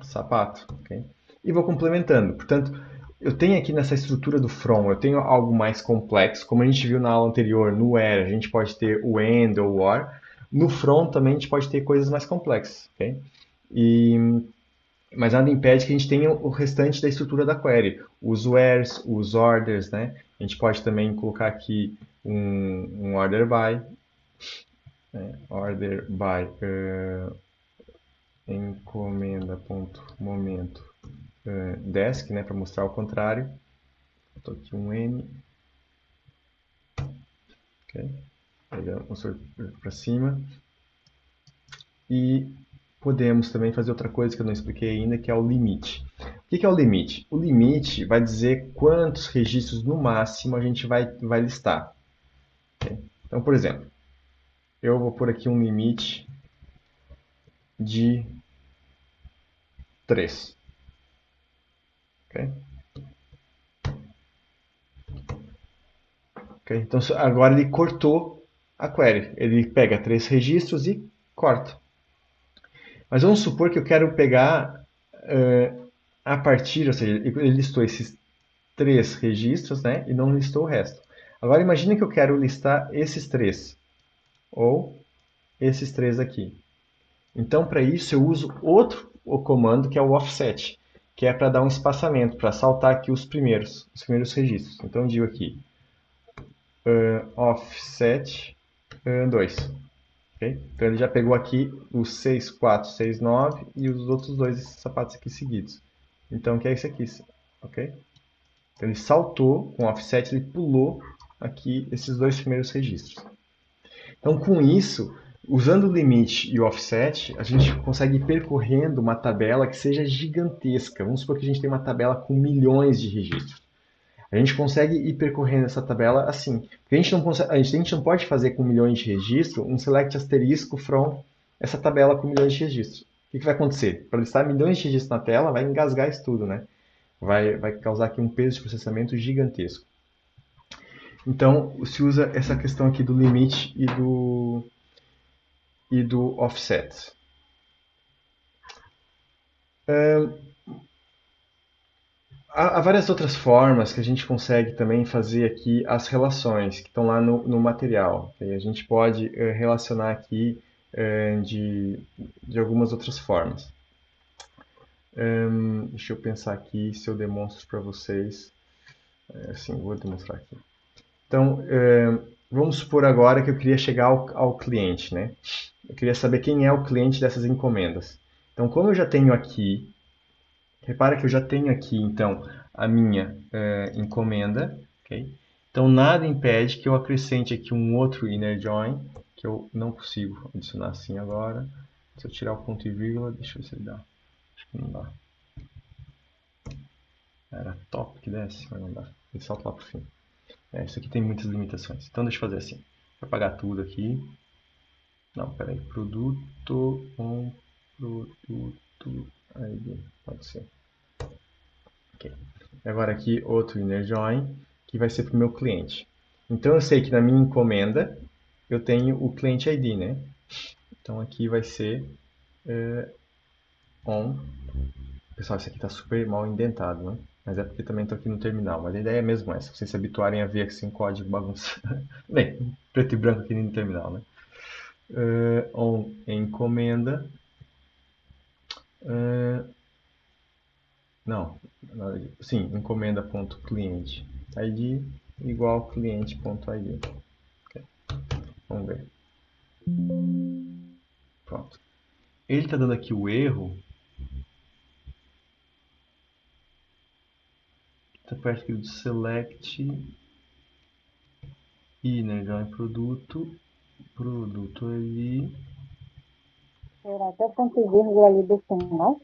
sapato, ok? E vou complementando. Portanto, eu tenho aqui nessa estrutura do from, eu tenho algo mais complexo, como a gente viu na aula anterior, no where a gente pode ter o and ou o or. No from também a gente pode ter coisas mais complexas, ok? Mas nada impede que a gente tenha o restante da estrutura da query, os wheres, os orders, né? A gente pode também colocar aqui um order by, encomenda.momento desk, né, para mostrar o contrário. Botou aqui um N, ok? Pegamos para cima e podemos também fazer outra coisa que eu não expliquei ainda, que é o limite. O que é o limite? O limite vai dizer quantos registros no máximo a gente vai listar. Okay? Então, por exemplo, eu vou pôr aqui um limite de 3. Okay? Okay? Então, agora ele cortou a query. Ele pega 3 registros e corta. Mas vamos supor que eu quero pegar a partir, ou seja, ele listou esses 3 registros, né, e não listou o resto. Agora imagine que eu quero listar esses 3, ou esses 3 aqui. Então, para isso, eu uso o comando que é o offset, que é para dar um espaçamento, para saltar aqui os primeiros registros. Então, eu digo aqui, offset 2. Okay? Então ele já pegou aqui os 6, 4, 6, 9 e os outros dois sapatos aqui seguidos. Então, que é esse aqui, ok? Então ele saltou com o offset, ele pulou aqui esses dois primeiros registros. Então com isso, usando o limite e o offset, a gente consegue ir percorrendo uma tabela que seja gigantesca. Vamos supor que a gente tem uma tabela com milhões de registros. A gente consegue ir percorrendo essa tabela assim. Porque a gente não pode fazer com milhões de registros um select asterisco from essa tabela com milhões de registros. O que vai acontecer? Para listar milhões de registros na tela, vai engasgar isso tudo, né? Vai causar aqui um peso de processamento gigantesco. Então, se usa essa questão aqui do limite e do offset. Há várias outras formas que a gente consegue também fazer aqui as relações que estão lá no material. A gente pode relacionar aqui de algumas outras formas. Deixa eu pensar aqui se eu demonstro para vocês. Sim, vou demonstrar aqui. Então, vamos supor agora que eu queria chegar ao cliente, né? Eu queria saber quem é o cliente dessas encomendas. Então, como eu já tenho aqui, repara que eu já tenho aqui, então, a minha encomenda, ok? Então, nada impede que eu acrescente aqui um outro inner join, que eu não consigo adicionar assim agora. Se eu tirar o ponto e vírgula, deixa eu ver se ele dá. Acho que não dá. Era top que desse, mas não dá. Ele salta lá pro fim. Isso aqui tem muitas limitações. Então, deixa eu fazer assim. Vou apagar tudo aqui. Não, peraí. Produto, produto, ID. Pode ser. Ok. Agora aqui, outro inner join, que vai ser para o meu cliente. Então, eu sei que na minha encomenda, eu tenho o cliente ID, né? Então, aqui vai ser on. Pessoal, isso aqui está super mal indentado, né? Mas é porque também estou aqui no terminal. Mas a ideia é mesmo essa, vocês se habituarem a ver assim código bagunçado. Bem, preto e branco aqui no terminal, né? On encomenda. Não, sim, encomenda.cliente ID igual cliente.id. Okay. Vamos ver. Pronto. Ele está dando aqui o erro. Está perto aqui do select inner join produto ali. Será até ponto e vírgula ali do final?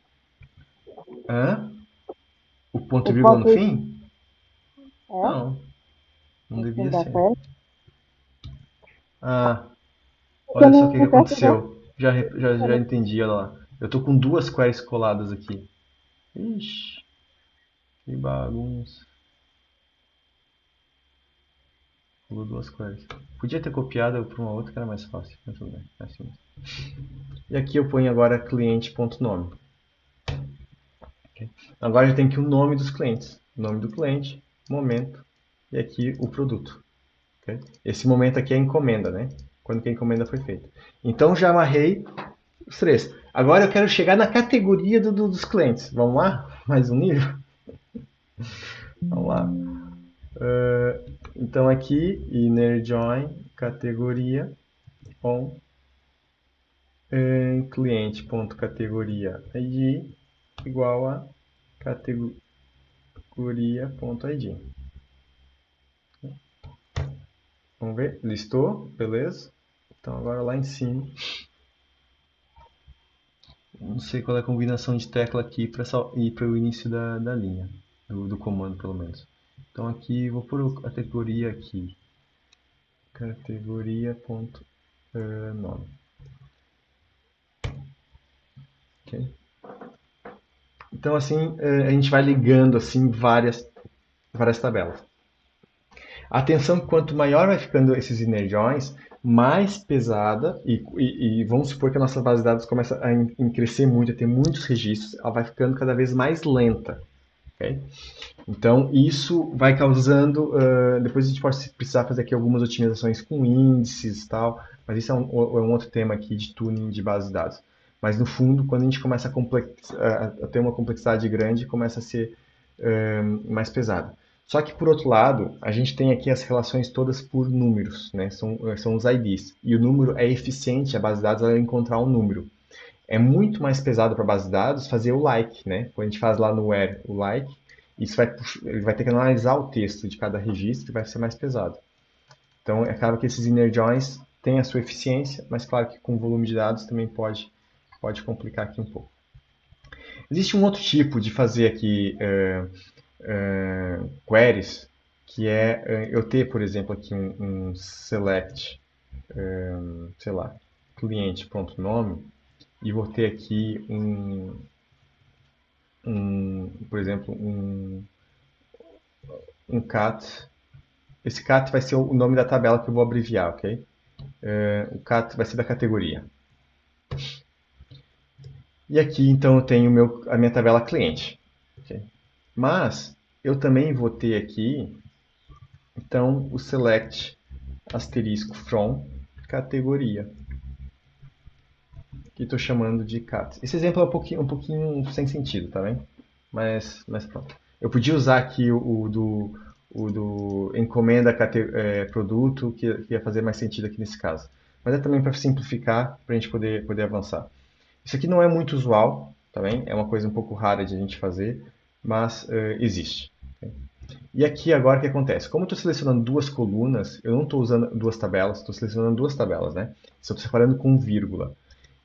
O ponto e O vírgula ponto no e- fim? É? Não Assim devia dá ser. certo? Porque Olha só o que no teste aconteceu. Já entendi, olha lá. Eu estou com duas queries coladas aqui. Ixi, que bagunça. Colou duas queries. Podia ter copiado para uma outra que era mais fácil, mas tudo bem. É assim mesmo. E aqui eu ponho agora cliente.nome. Okay. Agora já tem aqui o nome dos clientes. Nome do cliente, momento e aqui o produto. Okay. Esse momento aqui é a encomenda, né? Quando que a encomenda foi feita. Então já amarrei os três. Agora eu quero chegar na categoria dos clientes. Vamos lá? Mais um nível? Vamos lá. Então aqui, inner join, categoria, on, cliente.categoria ID igual a categoria.id. Vamos ver? Listou? Beleza? Então agora lá em cima. Não sei qual é a combinação de tecla aqui para ir para o início da linha, do comando pelo menos. Então aqui, vou pôr a categoria aqui. Categoria.nome. Ok? Então assim, a gente vai ligando assim várias tabelas. Atenção que quanto maior vai ficando esses inner joins, mais pesada, e vamos supor que a nossa base de dados começa a crescer muito, a ter muitos registros, ela vai ficando cada vez mais lenta. Okay? Então, isso vai causando. Depois a gente pode precisar fazer aqui algumas otimizações com índices e tal, mas isso é um outro tema aqui de tuning de base de dados. Mas no fundo, quando a gente começa a ter uma complexidade grande, começa a ser mais pesado. Só que, por outro lado, a gente tem aqui as relações todas por números, né? São os IDs. E o número é eficiente, a base de dados vai encontrar um número. É muito mais pesado para a base de dados fazer o like, né? Quando a gente faz lá no where o like, ele vai ter que analisar o texto de cada registro e vai ser mais pesado. Então, acaba que esses inner joins têm a sua eficiência, mas claro que com o volume de dados também pode complicar aqui um pouco. Existe um outro tipo de fazer aqui queries, que é eu ter, por exemplo, aqui um select, sei lá, cliente.nome, e vou ter aqui por exemplo, um cat. Esse cat vai ser o nome da tabela que eu vou abreviar, ok? O cat vai ser da categoria. E aqui, então, eu tenho a minha tabela cliente. Okay? Mas, eu também vou ter aqui, então, o select asterisco from categoria. Que estou chamando de cat. Esse exemplo é um pouquinho sem sentido, tá bem? Mas pronto. Eu podia usar aqui o do encomenda produto, que ia fazer mais sentido aqui nesse caso. Mas é também para simplificar, para a gente poder avançar. Isso aqui não é muito usual, tá bem? É uma coisa um pouco rara de a gente fazer, mas existe. Okay? E aqui agora o que acontece? Como eu estou selecionando duas colunas, eu não estou usando duas tabelas, estou selecionando duas tabelas, né? Estou separando com vírgula.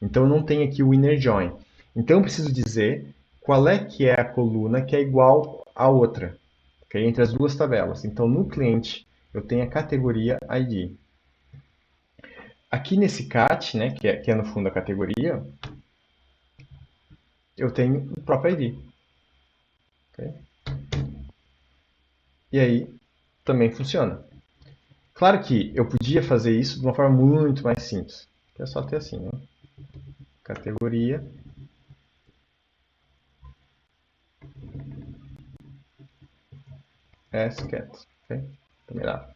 Então eu não tenho aqui o inner join. Então eu preciso dizer qual é que é a coluna que é igual à outra, okay? Entre as duas tabelas. Então no cliente eu tenho a categoria ID. Aqui nesse cat, né, que é no fundo a categoria, eu tenho o próprio ID. Okay? E aí também funciona. Claro que eu podia fazer isso de uma forma muito mais simples. Que é só ter assim, né? Categoria. Cat. Okay? Também dá.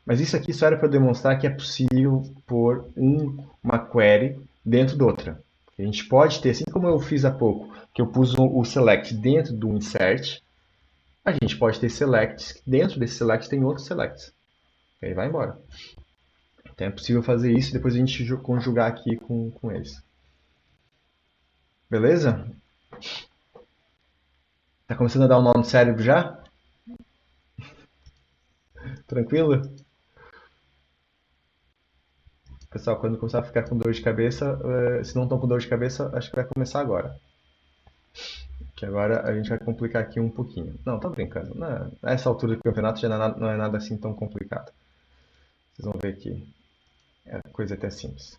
Mas isso aqui só era para demonstrar que é possível pôr uma query dentro de outra. A gente pode ter, assim como eu fiz há pouco, que eu pus o select dentro do insert, a gente pode ter selects, dentro desse select tem outros selects. E aí vai embora. Então é possível fazer isso e depois a gente conjugar aqui com eles. Beleza? Tá começando a dar um nó no cérebro já? Tranquilo? Pessoal, quando começar a ficar com dor de cabeça, se não estão com dor de cabeça, acho que vai começar agora. Que agora a gente vai complicar aqui um pouquinho. Não, tô brincando. A essa altura do campeonato já não é nada assim tão complicado. Vocês vão ver que é coisa até simples.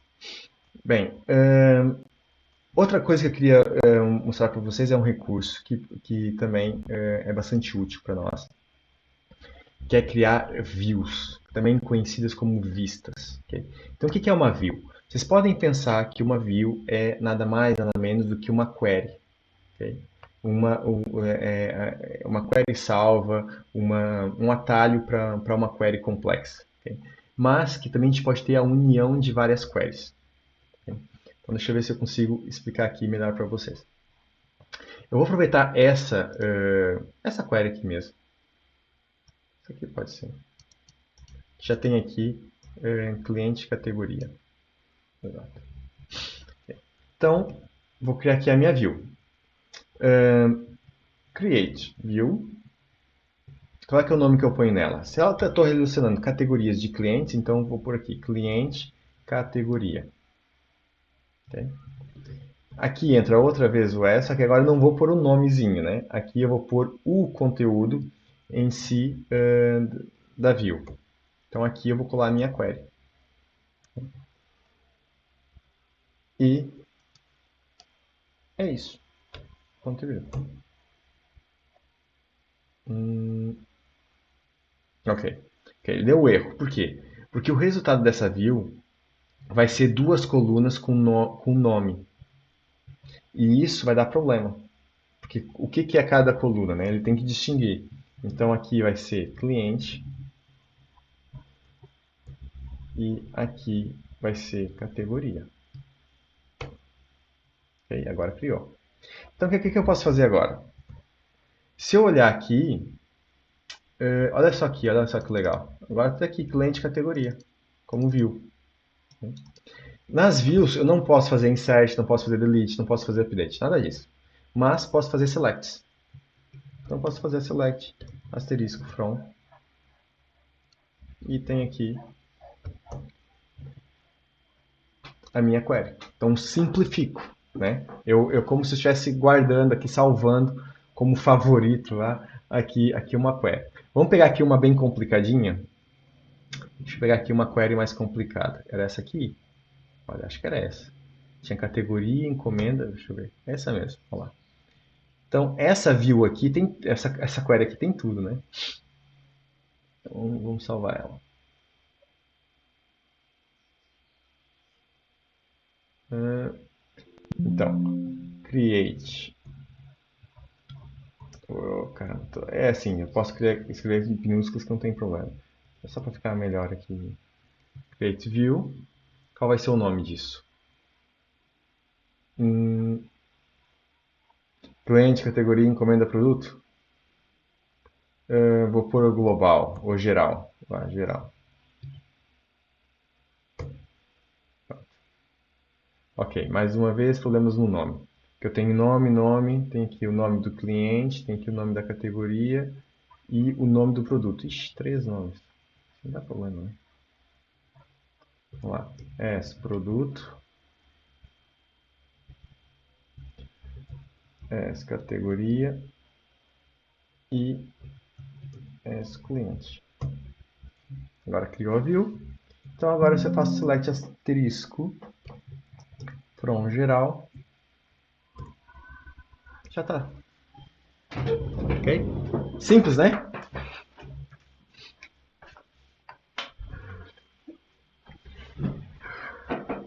Bem, outra coisa que eu queria mostrar para vocês é um recurso que também é bastante útil para nós, que é criar views, também conhecidas como vistas. Okay? Então, o que é uma view? Vocês podem pensar que uma view é nada mais, nada menos do que uma query. Okay? Uma query salva, um atalho para uma query complexa. Okay? Mas que também a gente pode ter a união de várias queries. Okay? Então, deixa eu ver se eu consigo explicar aqui melhor para vocês. Eu vou aproveitar essa query aqui mesmo. Isso aqui pode ser. Já tem aqui cliente categoria. Exato. Então, vou criar aqui a minha view. Create view. Qual é que é o nome que eu ponho nela? Se ela estou relacionando categorias de clientes, então eu vou por aqui, cliente, categoria. Okay? Aqui entra outra vez o S, só que agora eu não vou pôr o nomezinho, né? Aqui eu vou pôr o conteúdo em si da view. Então aqui eu vou colar a minha query. E é isso. Conteúdo. Ok. Ele deu erro. Por quê? Porque o resultado dessa view vai ser duas colunas com nome. E isso vai dar problema. Porque o que é cada coluna? Né? Ele tem que distinguir. Então aqui vai ser cliente. E aqui vai ser categoria. Ok, agora criou. Então o que eu posso fazer agora? Se eu olhar aqui, olha só que legal. Agora está aqui cliente categoria, como view. Nas views eu não posso fazer insert, não posso fazer delete, não posso fazer update, nada disso. Mas posso fazer selects. Então posso fazer select asterisco from e tem aqui a minha query. Então simplifico, né? Eu como se estivesse guardando aqui, salvando como favorito lá aqui uma query. Vamos pegar aqui uma bem complicadinha. Deixa eu pegar aqui uma query mais complicada. Era essa aqui? Olha, acho que era essa. Tinha categoria, encomenda, deixa eu ver. Essa mesmo, olha lá. Então, essa view aqui tem, essa query aqui tem tudo, né? Então, vamos salvar ela. Então, create. Oh, cara, é assim, eu posso escrever em minúsculos que não tem problema. É só para ficar melhor aqui. Create view. Qual vai ser o nome disso? Cliente, categoria, encomenda, produto? Vou pôr o global, ou geral. Vai, geral. Ok, mais uma vez, problemas no nome. Eu tenho nome, tem aqui o nome do cliente, tem aqui o nome da categoria e o nome do produto. Ixi, 3 nomes. Não dá problema, né? Vamos lá. Produto. Categoria. E cliente. Agora criou a view. Então agora você faz select asterisco from geral. Já está. Ok? Simples, né?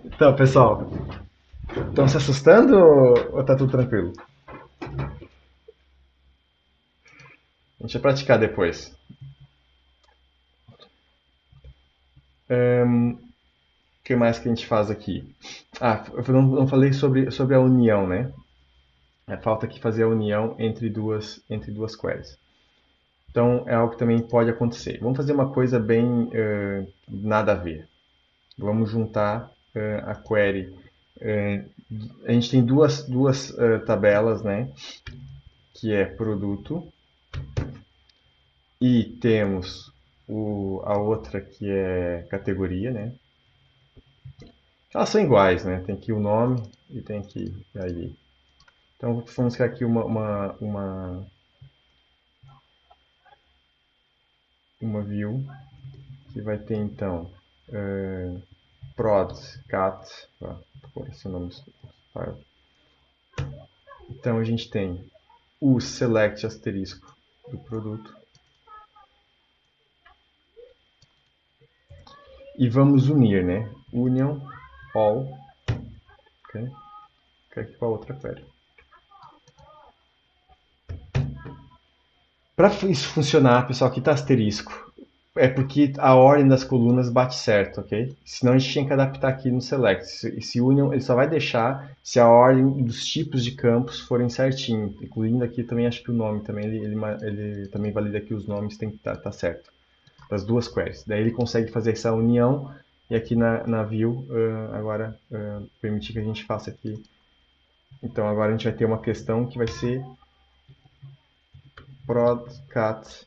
Então, pessoal, estão se assustando ou tá tudo tranquilo? A gente vai praticar depois. O que mais que a gente faz aqui? Eu não falei sobre a união, né? Falta aqui fazer a união entre duas queries. Então, é algo que também pode acontecer. Vamos fazer uma coisa bem nada a ver. Vamos juntar a query. A gente tem duas tabelas, né? Que é produto. E temos a outra que é categoria, né? Elas são iguais, né? Tem aqui o nome e tem aqui a ID. Então, vamos criar aqui uma view que vai ter, então, prod cat, esse nome file. Então, a gente tem o select asterisco do produto. E vamos unir, né? Union all. Ok? Aqui com a outra query. Para isso funcionar, pessoal, aqui está asterisco. É porque a ordem das colunas bate certo, ok? Senão a gente tinha que adaptar aqui no select. Esse union ele só vai deixar se a ordem dos tipos de campos forem certinho. Incluindo aqui também, acho que o nome também, ele também valida que os nomes tem que estar certo. Das duas queries. Daí ele consegue fazer essa união e aqui na view agora permitir que a gente faça aqui. Então agora a gente vai ter uma questão que vai ser prod cat.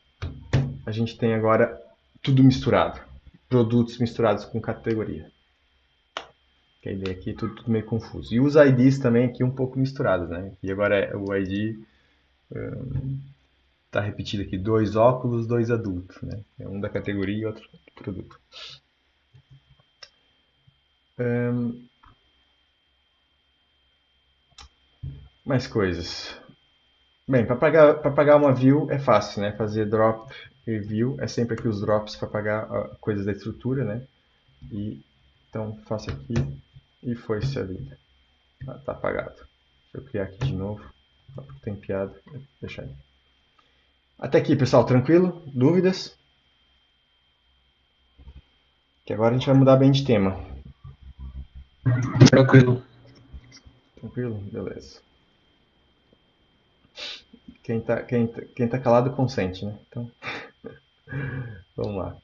A gente tem agora tudo misturado. Produtos misturados com categoria. Que a ideia aqui é tudo meio confuso. E os IDs também aqui um pouco misturados, né? E agora o ID está repetido aqui. 2 óculos, 2 adultos, né? Um da categoria e outro do produto. Mais coisas. Bem, para pagar uma view é fácil, né? Fazer drop e view é sempre aqui os drops para pagar coisas da estrutura, né? Então faço aqui e foi-se a vida. Tá apagado. Deixa eu criar aqui de novo. Só porque tem piada. Deixa aí. Até aqui, pessoal, tranquilo? Dúvidas? Que agora a gente vai mudar bem de tema. Tranquilo. Tranquilo? Beleza. Quem tá calado consente, né? Então, vamos lá.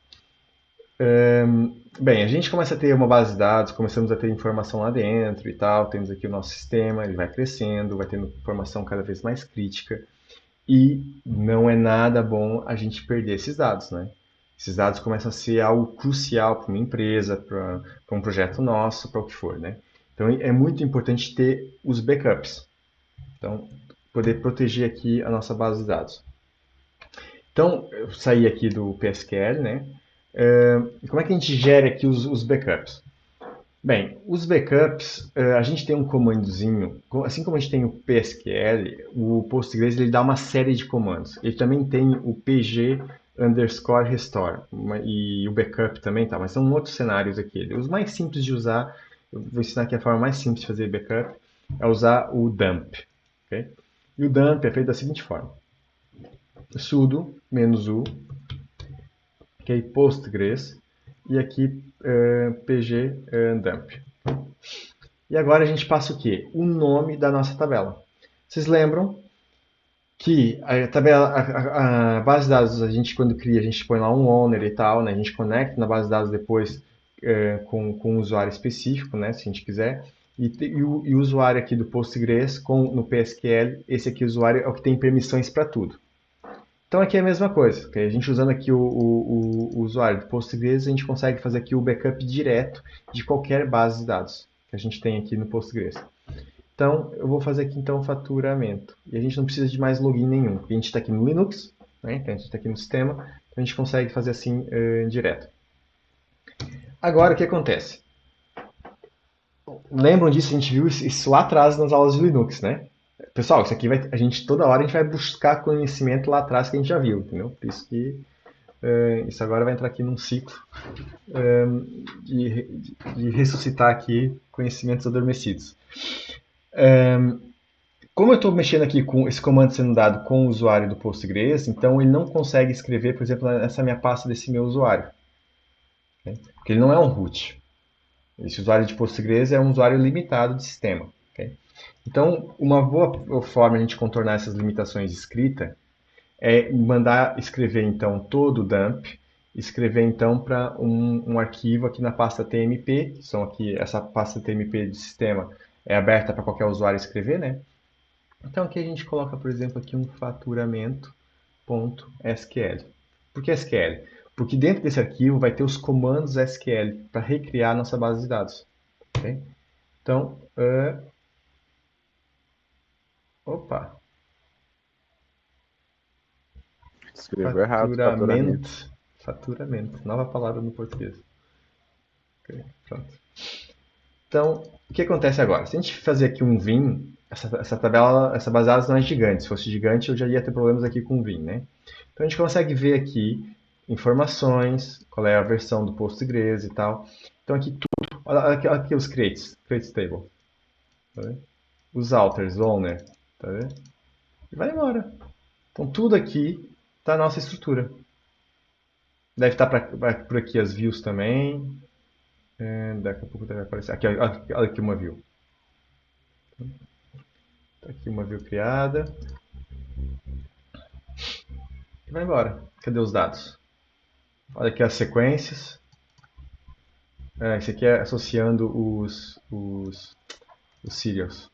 Bem, a gente começa a ter uma base de dados, começamos a ter informação lá dentro e tal. Temos aqui o nosso sistema, ele vai crescendo, vai tendo informação cada vez mais crítica. E não é nada bom a gente perder esses dados, né? Esses dados começam a ser algo crucial para uma empresa, para um projeto nosso, para o que for, né? Então é muito importante ter os backups. Então, poder proteger aqui a nossa base de dados. Então, eu saí aqui do PSQL, né? Como é que a gente gera aqui os backups? Bem, os backups, a gente tem um comandozinho, assim como a gente tem o PSQL, o Postgres ele dá uma série de comandos. Ele também tem o PG underscore restore e o backup também, tá? Mas são outros cenários aqui. Os mais simples de usar, eu vou ensinar aqui a forma mais simples de fazer backup, é usar o dump. Okay? E o dump é feito da seguinte forma: sudo "-u", okay? Postgres, e aqui pg dump. E agora a gente passa o quê? O nome da nossa tabela. Vocês lembram que a tabela, a base de dados, a gente quando cria, a gente põe lá um owner e tal, né? A gente conecta na base de dados depois com um usuário específico, né? Se a gente quiser. E o usuário aqui do Postgres no PSQL, esse aqui o usuário é o que tem permissões para tudo. Então aqui é a mesma coisa, okay? A gente usando aqui o usuário do Postgres, a gente consegue fazer aqui o backup direto de qualquer base de dados que a gente tem aqui no Postgres. Então eu vou fazer aqui então o faturamento. E a gente não precisa de mais login nenhum, porque a gente está aqui no Linux, né? Então a gente está aqui no sistema, então a gente consegue fazer assim direto. Agora o que acontece? Lembram disso? A gente viu isso lá atrás nas aulas de Linux, né? Pessoal, isso aqui a gente toda hora a gente vai buscar conhecimento lá atrás que a gente já viu, entendeu? Por isso que isso agora vai entrar aqui num ciclo de ressuscitar aqui conhecimentos adormecidos. Como eu estou mexendo aqui com esse comando sendo dado com o usuário do Postgres, então ele não consegue escrever, por exemplo, nessa minha pasta desse meu usuário. Okay? Porque ele não é um root. Esse usuário de Postgres é um usuário limitado de sistema. Okay? Então, uma boa forma de a gente contornar essas limitações de escrita é mandar escrever então todo o dump, escrever então para um arquivo aqui na pasta TMP, que são aqui, essa pasta TMP de sistema é aberta para qualquer usuário escrever, né? Então aqui a gente coloca, por exemplo, aqui um faturamento.sql. Por que SQL? Porque dentro desse arquivo vai ter os comandos SQL para recriar a nossa base de dados. Okay? Então, opa, Escreveu errado, faturamento. Faturamento. Nova palavra no português. Ok, pronto. Então, o que acontece agora? Se a gente fazer aqui um vim, essa tabela, essa base de dados não é gigante. Se fosse gigante, eu já ia ter problemas aqui com o vim, né? Então a gente consegue ver aqui informações, qual é a versão do Postgres e tal. Então aqui tudo, olha aqui os creates table. Tá vendo? Os alters, owner, tá vendo? E vai embora. Então tudo aqui está a nossa estrutura. Deve estar por aqui as views também. Daqui a pouco deve aparecer. Aqui, olha aqui uma view. Tá aqui uma view criada. E vai embora. Cadê os dados? Olha aqui as sequências. Esse aqui é associando os serials.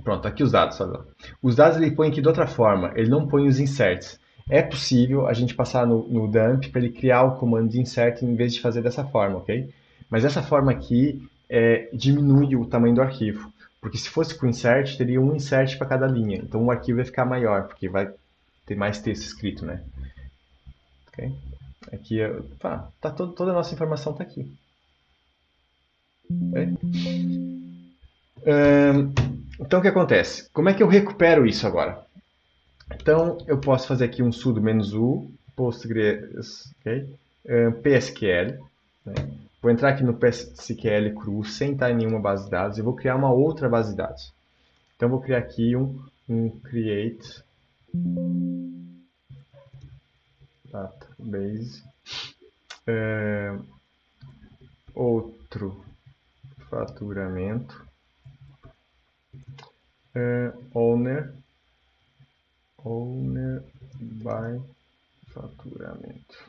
Pronto, aqui os dados. Olha lá. Os dados ele põe aqui de outra forma. Ele não põe os inserts. É possível a gente passar no dump para ele criar o comando de insert em vez de fazer dessa forma, ok? Mas essa forma aqui diminui o tamanho do arquivo. Porque se fosse com insert, teria um insert para cada linha. Então o arquivo vai ficar maior, porque vai ter mais texto escrito, né? Ok? Aqui, toda a nossa informação está aqui. Okay? Então o que acontece? Como é que eu recupero isso agora? Então eu posso fazer aqui um sudo "-u", Postgres, okay? PSQL. Né? Vou entrar aqui no PSQL cru, sem estar em nenhuma base de dados, e vou criar uma outra base de dados. Então vou criar aqui um create database, outro faturamento, owner by faturamento.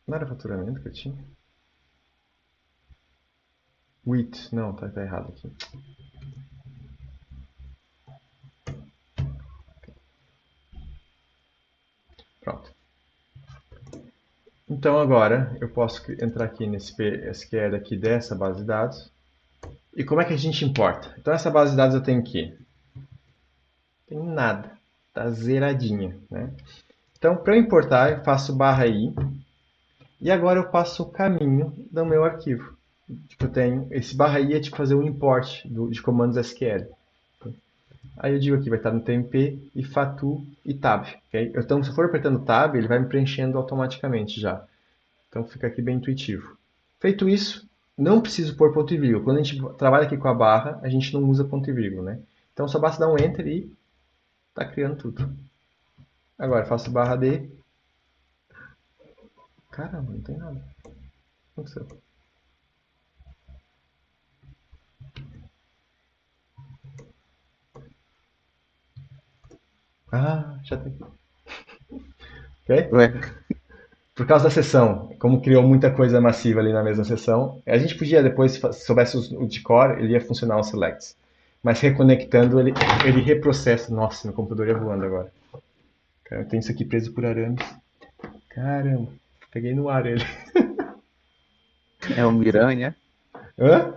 Não era faturamento que eu tinha? With, não, tá errado aqui. Pronto. Então agora eu posso entrar aqui nesse PSQL aqui dessa base de dados. E como é que a gente importa? Então essa base de dados eu tenho aqui. Tem nada. Tá zeradinha, né? Então para eu importar eu faço /i e agora eu passo o caminho do meu arquivo. Tipo, eu tenho esse /i é tipo fazer um import de comandos SQL. Aí eu digo aqui, vai estar no TMP, e fatu e tab. Okay? Então, se eu for apertando tab, ele vai me preenchendo automaticamente já. Então, fica aqui bem intuitivo. Feito isso, não preciso pôr ponto e vírgula. Quando a gente trabalha aqui com a barra, a gente não usa ponto e vírgula, né? Então, só basta dar um Enter e está criando tudo. Agora, faço /d. Caramba, não tem nada. O que aconteceu? Ah, já tem. Ok? Ué, Por causa da sessão, como criou muita coisa massiva ali na mesma sessão, a gente podia depois, se soubesse o de core, ele ia funcionar os selects. Mas reconectando, ele reprocessa. Nossa, meu computador ia voando agora. Cara, eu tenho isso aqui preso por arames. Caramba, peguei no ar ele. é o Miranha? Hã?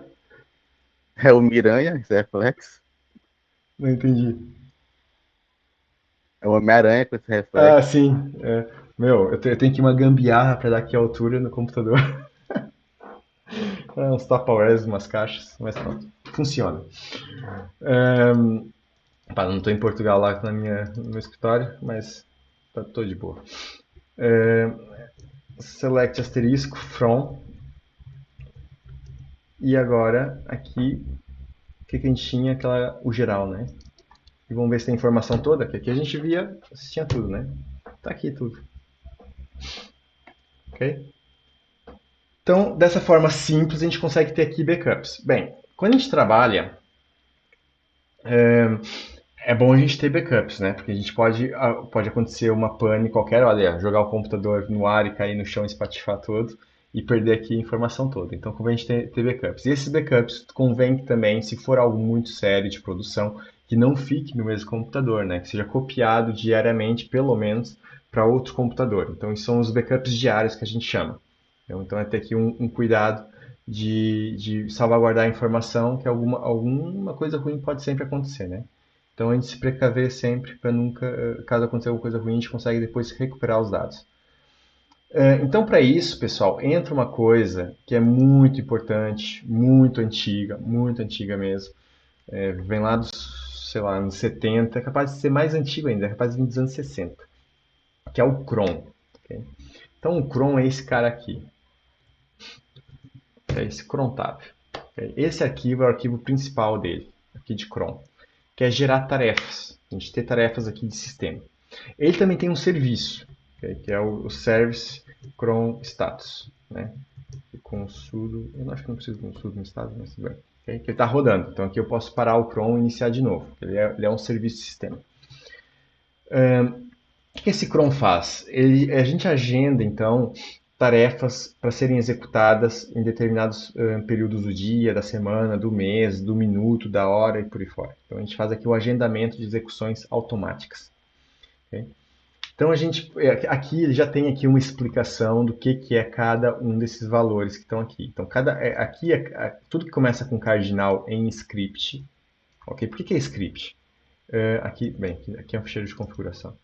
É o Miranha, esse reflexo? Não entendi. É o Homem-Aranha com esse Ah, reflexo. sim. Meu, eu tenho que ir uma gambiarra para dar aqui a altura no computador. Uns Tupperwares, umas caixas, mas pronto. Funciona. Pá, não estou em Portugal lá no meu escritório, mas tô de boa. Select asterisco from. E agora aqui, o que a gente tinha? O geral, né? E vamos ver se tem informação toda, que aqui a gente via se tinha tudo, né? Tá aqui tudo. Ok? Então, dessa forma simples, a gente consegue ter aqui backups. Bem, quando a gente trabalha, é bom a gente ter backups, né? Porque a gente pode acontecer uma pane qualquer, olha, jogar o computador no ar e cair no chão e espatifar todo e perder aqui a informação toda. Então convém a gente ter backups. E esses backups convém que também, se for algo muito sério de produção, que não fique no mesmo computador, né? Que seja copiado diariamente, pelo menos, para outro computador. Então, isso são os backups diários que a gente chama. Então é ter aqui um cuidado de salvaguardar a informação, que alguma coisa ruim pode sempre acontecer, né? Então a gente se precaver sempre para nunca, caso aconteça alguma coisa ruim, a gente consegue depois recuperar os dados. Então, para isso, pessoal, entra uma coisa que é muito importante, muito antiga mesmo. Vem lá dos, sei lá, anos 70, é capaz de ser mais antigo ainda, é capaz de vir dos anos 60, que é o cron. Ok? Então, o cron é esse cara aqui, é esse cron tab. Ok? Esse arquivo é o arquivo principal dele, aqui de cron, que é gerar tarefas. A gente tem tarefas aqui de sistema. Ele também tem um serviço, okay, que é o service cron status, né? E com o sudo, eu não acho que não preciso de um sudo no status, mas tudo bem. Okay? Que ele está rodando, então aqui eu posso parar o cron e iniciar de novo. Ele é um serviço de sistema. O que esse cron faz? A gente agenda, então, tarefas para serem executadas em determinados períodos do dia, da semana, do mês, do minuto, da hora e por aí fora. Então a gente faz aqui o agendamento de execuções automáticas. Okay? Então aqui ele já tem aqui uma explicação do que é cada um desses valores que estão aqui. Então tudo que começa com cardinal em script, ok? Por que é script? Aqui é um ficheiro de configuração.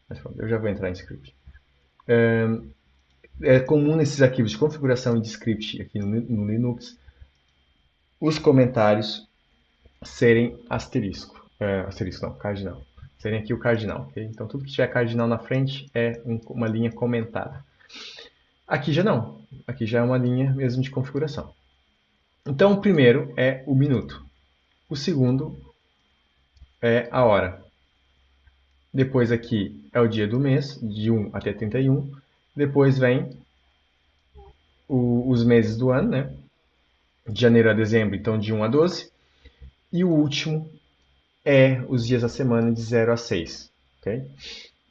Mas pronto, eu já vou entrar em script. É comum nesses arquivos de configuração e de script aqui no Linux os comentários serem asterisco. Asterisco não, cardinal. Serem aqui o cardinal. Okay? Então tudo que tiver cardinal na frente é uma linha comentada. Aqui já não. Aqui já é uma linha mesmo de configuração. Então o primeiro é o minuto. O segundo é a hora. Depois aqui é o dia do mês, de 1 até 31. Depois vem os meses do ano, né? De janeiro a dezembro, então de 1 a 12. E o último é os dias da semana de 0 a 6. Okay?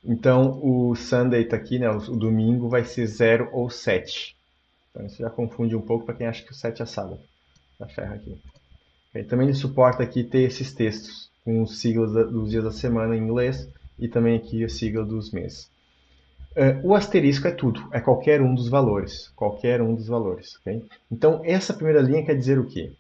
Então o Sunday está aqui, né? O domingo vai ser 0 ou 7. Então isso já confunde um pouco para quem acha que o 7 é sábado. Dá ferro aqui. E também ele suporta aqui ter esses textos com os siglas dos dias da semana em inglês e também aqui a sigla dos meses. O asterisco é tudo, é qualquer um dos valores. Qualquer um dos valores. Okay? Então, essa primeira linha quer dizer o quê?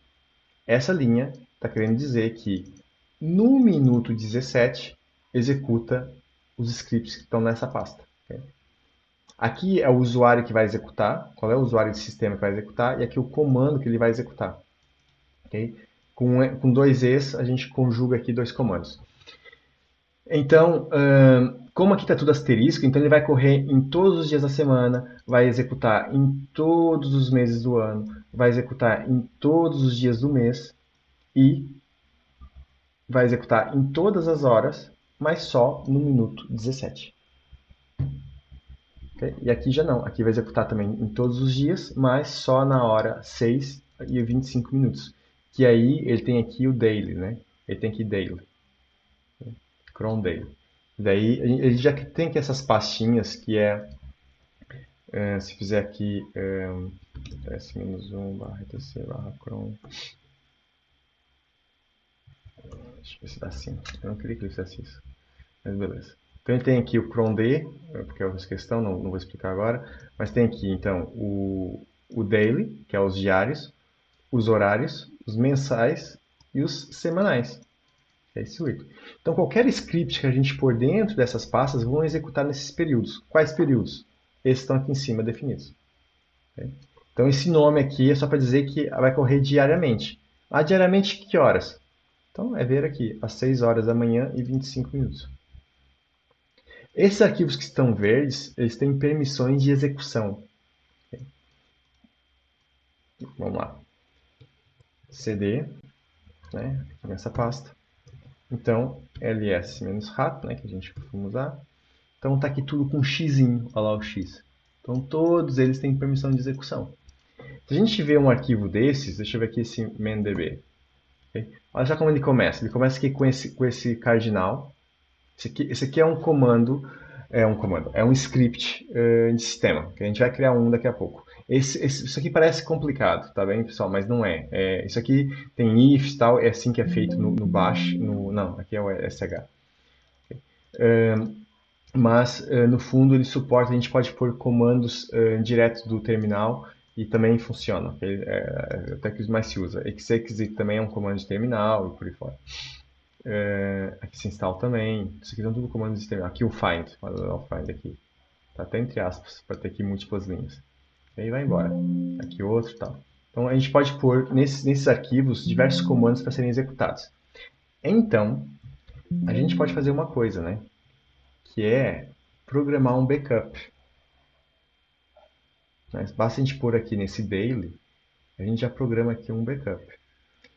Essa linha está querendo dizer que no minuto 17 executa os scripts que estão nessa pasta. Okay? Aqui é o usuário que vai executar, qual é o usuário do sistema que vai executar, e aqui o comando que ele vai executar. Okay? Com dois E's, a gente conjuga aqui dois comandos. Então, como aqui está tudo asterisco, então ele vai correr em todos os dias da semana, vai executar em todos os meses do ano, vai executar em todos os dias do mês e vai executar em todas as horas, mas só no minuto 17. Okay? E aqui já não, aqui vai executar também em todos os dias, mas só na hora 6 e 25 minutos. Que aí ele tem aqui o daily, né? Ele tem aqui daily. Cron daily. Daí ele já tem aqui essas pastinhas que se fizer aqui s-1 barra etc barra cron. Deixa eu ver se dá assim. Eu não queria que ele fizesse isso. Mas beleza. Então ele tem aqui o cron d, porque é outra questão, não vou explicar agora. Mas tem aqui então o daily, que é os diários, os horários, os mensais e os semanais. É esse 8. Então, qualquer script que a gente pôr dentro dessas pastas vão executar nesses períodos. Quais períodos? Esses estão aqui em cima definidos. Okay? Então, esse nome aqui é só para dizer que vai correr diariamente. Diariamente, que horas? Então, é ver aqui, às 6 horas da manhã e 25 minutos. Esses arquivos que estão verdes, eles têm permissões de execução. Okay? Vamos lá. cd, né, aqui nessa pasta. Então, ls-rat, né, que a gente costuma usar. Então, está aqui tudo com xzinho, olha lá o x. Então, todos eles têm permissão de execução. Se a gente vê um arquivo desses, deixa eu ver aqui esse mandb. Okay? Olha só como ele começa. Ele começa aqui com esse cardinal. Esse aqui é um comando, é um script de sistema, que a gente vai criar um daqui a pouco. Isso aqui parece complicado, tá bem, pessoal? Mas não é. Isso aqui tem if e tal, é assim que é feito no bash. Não, aqui é o sh. Mas, no fundo, ele suporta, a gente pode pôr comandos direto do terminal e também funciona. Até que os mais se usa. Execute também é um comando de terminal e por aí fora. Aqui se instala também. Isso aqui são tudo comandos de terminal. Aqui o find, olha o find aqui. Tá até entre aspas, para ter aqui múltiplas linhas. E aí vai embora. Aqui outro e tal. Então a gente pode pôr nesses arquivos diversos comandos para serem executados. Então, a gente pode fazer uma coisa, né? Que é programar um backup. Mas basta a gente pôr aqui nesse daily, a gente já programa aqui um backup.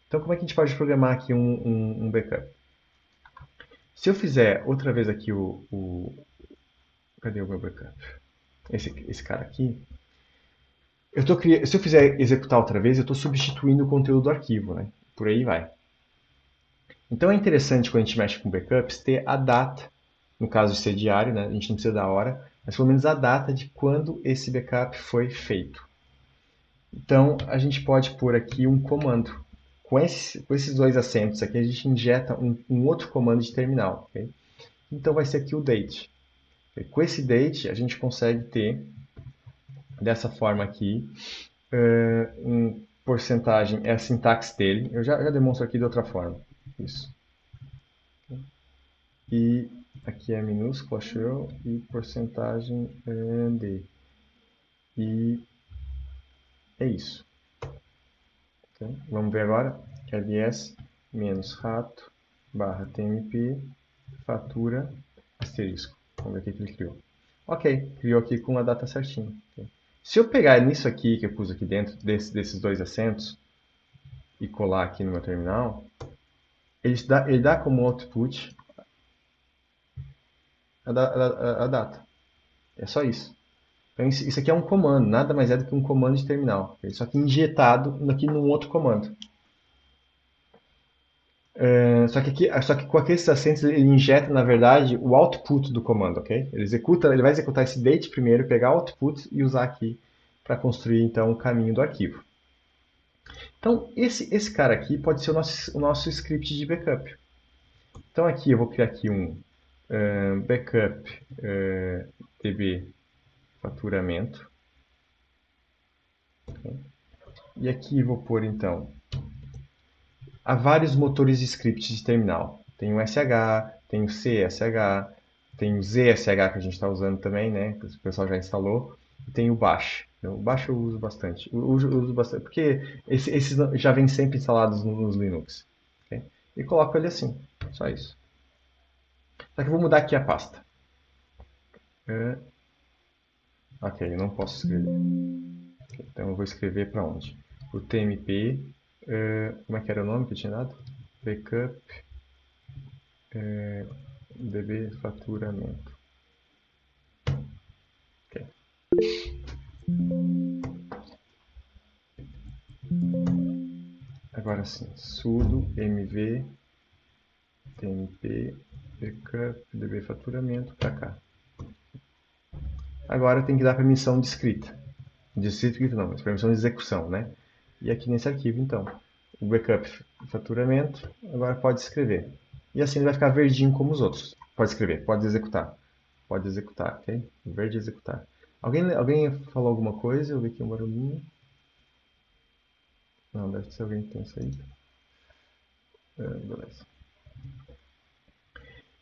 Então como é que a gente pode programar aqui um backup? Se eu fizer outra vez aqui cadê o meu backup? Esse cara aqui. Se eu fizer executar outra vez, eu estou substituindo o conteúdo do arquivo, né? Por aí vai. Então é interessante quando a gente mexe com backups ter a data, no caso de ser diário, né? A gente não precisa da hora, mas pelo menos a data de quando esse backup foi feito. Então a gente pode pôr aqui um comando. Com esses dois acentos aqui, a gente injeta um outro comando de terminal. Okay? Então vai ser aqui o date. Com esse date, a gente consegue ter, dessa forma aqui, um porcentagem, é a sintaxe dele. Eu já demonstro aqui de outra forma. Isso. E aqui é minúscula shell e porcentagem d. E é isso. Okay? Vamos ver agora. ls -rato barra tmp fatura asterisco. Vamos ver o que ele criou. Ok, criou aqui com a data certinha. Okay. Se eu pegar nisso aqui que eu pus aqui dentro desses dois acentos e colar aqui no meu terminal, ele dá como output a data. É só isso. Então isso aqui é um comando, nada mais é do que um comando de terminal. Só que injetado aqui num outro comando. Só que com aqueles acentos ele injeta, na verdade, o output do comando, ok? Ele vai executar esse date primeiro, pegar o output e usar aqui para construir então o caminho do arquivo. Então, esse cara aqui pode ser o nosso script de backup. Então, aqui eu vou criar aqui um backup db faturamento. Ok? E aqui vou pôr, então, há vários motores de script de terminal. Tem o SH, tem o CSH, tem o ZSH que a gente está usando também, né? Que o pessoal já instalou. E tem o Bash. O Bash eu uso bastante. Eu uso bastante porque esses já vêm sempre instalados nos Linux. Ok? E coloco ele assim. Só isso. Só que eu vou mudar aqui a pasta. Ok, eu não posso escrever. Ok, então eu vou escrever para onde? O TMP. Como é que era o nome que eu tinha dado? Backup DB faturamento. Ok. Agora sim, sudo mv tmp backup db faturamento para cá. Agora tem que dar permissão de escrita. De escrita não, mas permissão de execução, né? E aqui nesse arquivo, então, o backup faturamento, agora pode escrever. E assim ele vai ficar verdinho como os outros. Pode escrever, pode executar. Pode executar, ok? Verde executar. Alguém falou alguma coisa? Eu vi aqui um barulhinho. Não, deve ser alguém que tem saído. Beleza.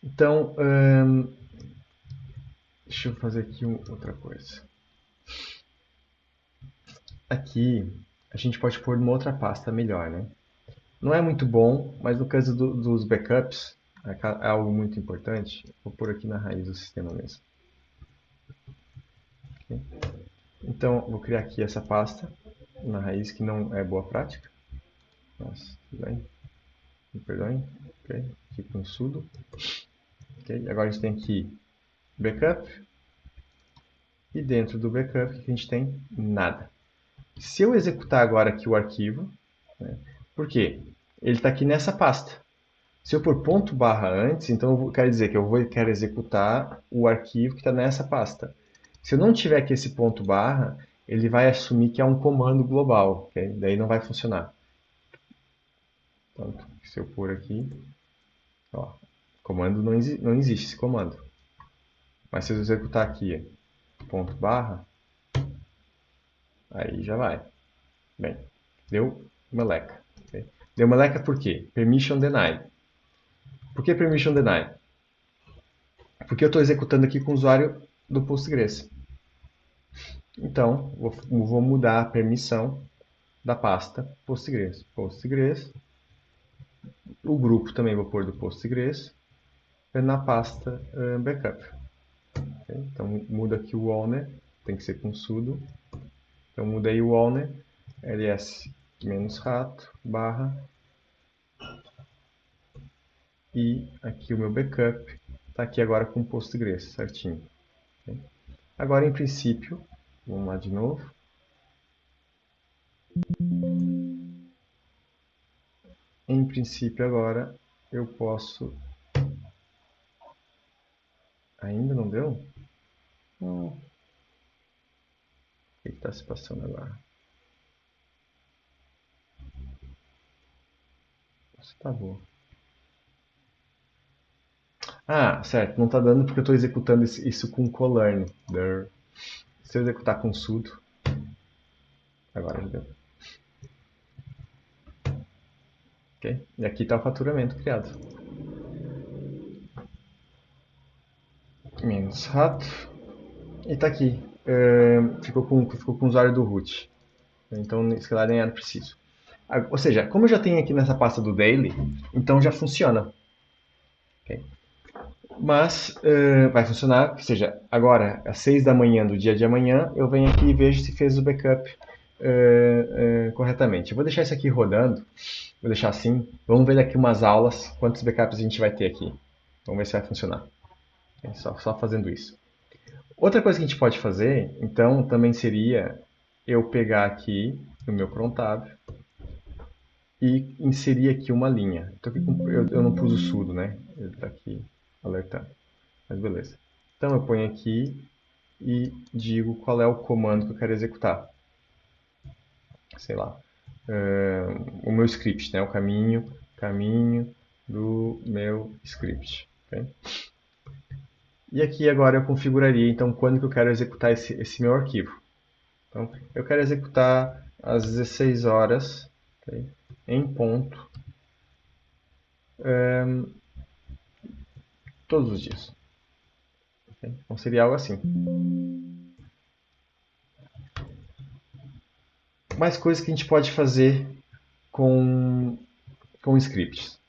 Então, deixa eu fazer aqui outra coisa. Aqui, a gente pode pôr numa outra pasta melhor, né? Não é muito bom, mas no caso dos backups, é algo muito importante. Vou pôr aqui na raiz do sistema mesmo. Ok? Então, vou criar aqui essa pasta na raiz, que não é boa prática. Nossa, tudo bem? Me perdoem. Ok, aqui com sudo. Ok, agora a gente tem aqui backup. E dentro do backup, a gente tem nada. Se eu executar agora aqui o arquivo, né, por quê? Ele está aqui nessa pasta. Se eu pôr ponto barra antes, então quer dizer que quero executar o arquivo que está nessa pasta. Se eu não tiver aqui esse ponto barra, ele vai assumir que é um comando global, okay? Daí não vai funcionar. Então, se eu pôr aqui, ó, comando não existe esse comando. Mas se eu executar aqui ponto barra, aí já vai. Bem, deu meleca. Okay? Deu meleca por quê? Permission denied. Por que permission denied? Porque eu estou executando aqui com o usuário do Postgres. Então, vou mudar a permissão da pasta Postgres. Postgres. O grupo também vou pôr do Postgres na pasta backup. Okay? Então, muda aqui o owner. Tem que ser com sudo. Então, mudei o owner. ls-rato barra. E aqui o meu backup está aqui agora com Postgres, certinho. Okay? Agora, em princípio, vamos lá de novo. Em princípio, agora eu posso... Ainda não deu? O que está se passando agora? Isso tá bom. Ah, certo. Não está dando porque eu estou executando isso com colearn. Se eu executar com sudo... Agora já deu. Ok? E aqui está o faturamento criado. Menos rato. E está aqui. Ficou com o usuário do root. Então, se calhar nem era preciso. Ou seja, como eu já tenho aqui nessa pasta do daily, então já funciona. Okay? Mas vai funcionar, ou seja, agora, às 6 da manhã do dia de amanhã, eu venho aqui e vejo se fez o backup corretamente. Eu vou deixar isso aqui rodando, vou deixar assim. Vamos ver daqui umas aulas quantos backups a gente vai ter aqui. Vamos ver se vai funcionar. Só fazendo isso. Outra coisa que a gente pode fazer, então, também seria eu pegar aqui no meu cron tab e inserir aqui uma linha. Eu não pus o sudo, né? Ele está aqui alertando. Mas beleza. Então eu ponho aqui e digo qual é o comando que eu quero executar. Sei lá. o meu script, né? O caminho do meu script. Ok? E aqui agora eu configuraria, então, quando que eu quero executar esse meu arquivo. Então, eu quero executar às 16 horas, ok? Em ponto, todos os dias. Ok? Então, seria algo assim. Mais coisas que a gente pode fazer com scripts.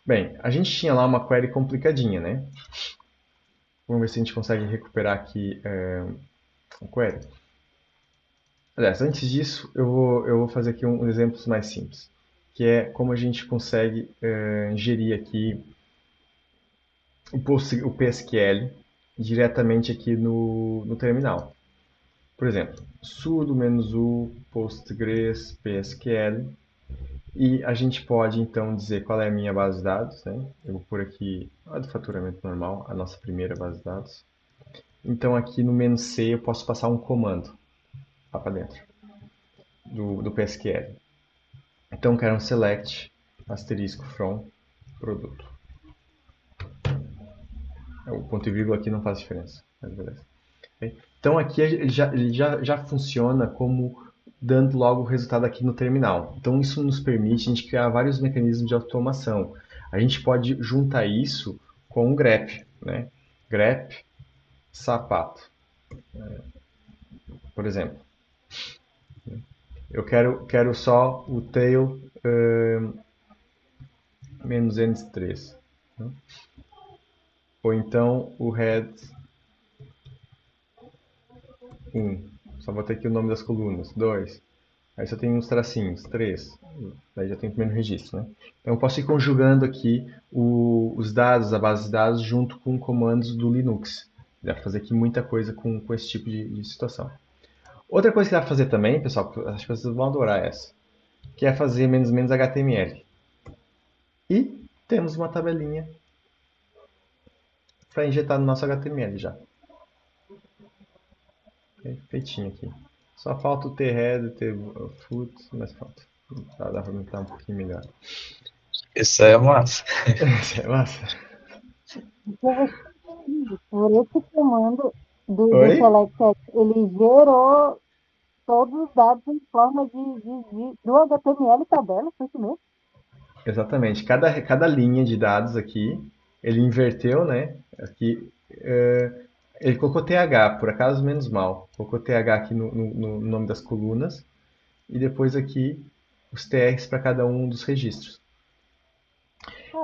Bem, a gente tinha lá uma query complicadinha, né? Vamos ver se a gente consegue recuperar aqui a query. Aliás, antes disso, eu vou fazer aqui um exemplo mais simples, que é como a gente consegue gerir aqui o PSQL diretamente aqui no terminal. Por exemplo, sudo "-u postgres psql", e a gente pode então dizer qual é a minha base de dados, né? Eu vou pôr aqui a do faturamento normal, a nossa primeira base de dados. Então aqui no "-c" eu posso passar um comando lá para dentro do PSQL. Então quero um select asterisco from produto. O ponto e vírgula aqui não faz diferença, mas beleza. Então aqui ele já funciona como dando logo o resultado aqui no terminal. Então isso nos permite a gente criar vários mecanismos de automação. A gente pode juntar isso com um grep, né? Grep sapato, por exemplo. Eu quero só o tail -n3, né? Ou então o head 1. Só vou ter aqui o nome das colunas. 2. Aí só tem uns tracinhos. 3. Daí já tem o primeiro registro, né? Então eu posso ir conjugando aqui os dados, a base de dados, junto com comandos do Linux. Dá para fazer aqui muita coisa com esse tipo de situação. Outra coisa que dá para fazer também, pessoal, acho que vocês vão adorar essa, que é fazer menos menos HTML. E temos uma tabelinha para injetar no nosso HTML já. Feitinho aqui. Só falta o T-head, T-foot, mas falta. Dá para aumentar um pouquinho melhor. Isso é massa. Isso é massa. Por esse comando do Oi? Select, ele gerou todos os dados em forma do HTML tabela, foi isso mesmo? Exatamente. Cada linha de dados aqui, ele inverteu, né? Aqui, ele colocou TH, por acaso menos mal. Colocou TH aqui no nome das colunas. E depois aqui os TRs para cada um dos registros.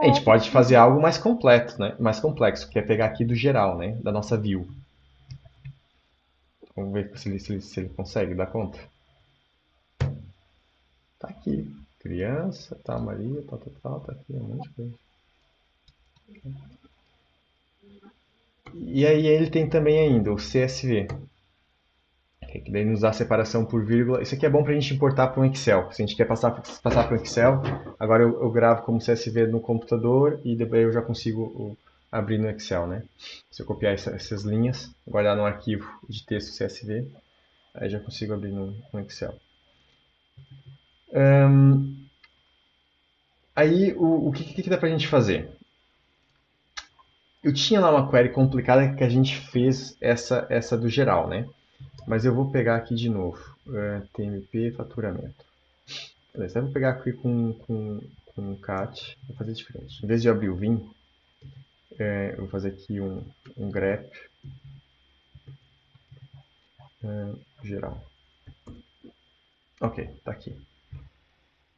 A gente pode fazer algo mais completo, né? Mais complexo, que é pegar aqui do geral, né? Da nossa view. Vamos ver se ele consegue dar conta. Tá aqui. Criança, tá, Maria, tal, tá aqui, um monte de coisa. E aí ele tem também ainda o CSV, que daí nos dá separação por vírgula. Isso aqui é bom para a gente importar para um Excel. Se a gente quer passar para um Excel, agora eu gravo como CSV no computador e depois eu já consigo abrir no Excel, né? Se eu copiar essas linhas, guardar no arquivo de texto CSV, aí já consigo abrir no Excel. Aí o que dá para a gente fazer? Eu tinha lá uma query complicada que a gente fez essa do geral, né? Mas eu vou pegar aqui de novo. TMP faturamento. Beleza, eu vou pegar aqui com cat. Vou fazer diferente. Em vez de abrir o Vim, eu vou fazer aqui um grep geral. Ok, tá aqui.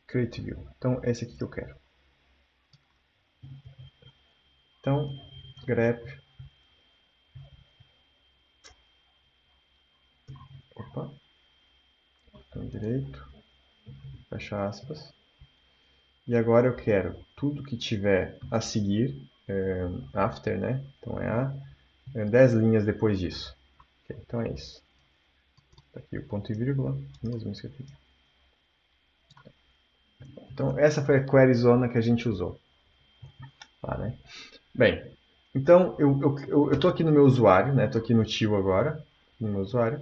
Create view. Então, esse aqui que eu quero. Então, grep. Opa. Botão direito. Fecha aspas. E agora eu quero tudo que tiver a seguir, after, né? Então é 10 linhas depois disso. Okay, então é isso. Tá aqui o ponto e vírgula, mesmo isso aqui. Então essa foi a query zona que a gente usou. Tá, né? Bem, então eu tô aqui no meu usuário, né? Tô aqui no tio agora, no meu usuário.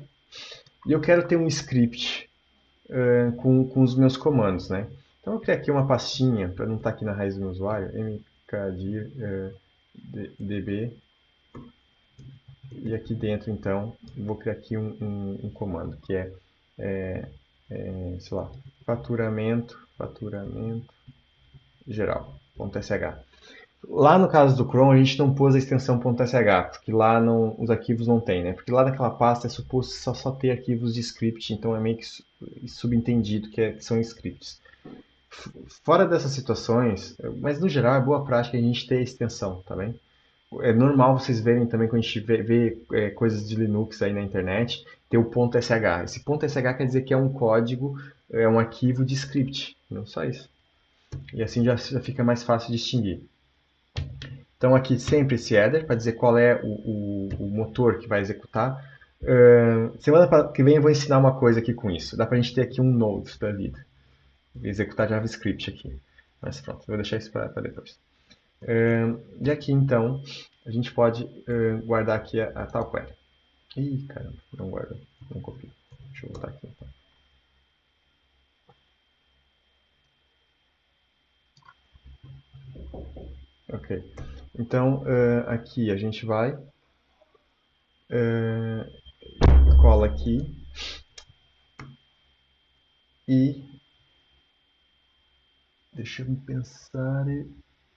E eu quero ter um script com os meus comandos, né? Então eu criei aqui uma pastinha, para não estar aqui na raiz do meu usuário, mkdir db, e aqui dentro então eu vou criar aqui um comando que sei lá, faturamento geral, .sh. Lá no caso do Chrome, a gente não pôs a extensão .sh, porque lá os arquivos não tem, né? Porque lá naquela pasta é suposto só ter arquivos de script, então é meio que subentendido que são scripts. Fora dessas situações, mas no geral é boa prática a gente ter a extensão, tá bem? É normal vocês verem também quando a gente vê coisas de Linux aí na internet, ter o .sh. Esse .sh quer dizer que é um código, é um arquivo de script, não só isso. E assim já fica mais fácil de distinguir. Então aqui sempre esse header para dizer qual é o motor que vai executar. Semana que vem eu vou ensinar uma coisa aqui com isso. Dá para a gente ter aqui um node da vida. Executar JavaScript aqui. Mas pronto, eu vou deixar isso para depois. E aqui então a gente pode guardar aqui a tal query. Ih, caramba, não guarda, não copio. Deixa eu voltar aqui então. Ok. Então, aqui a gente vai, cola aqui e deixa eu pensar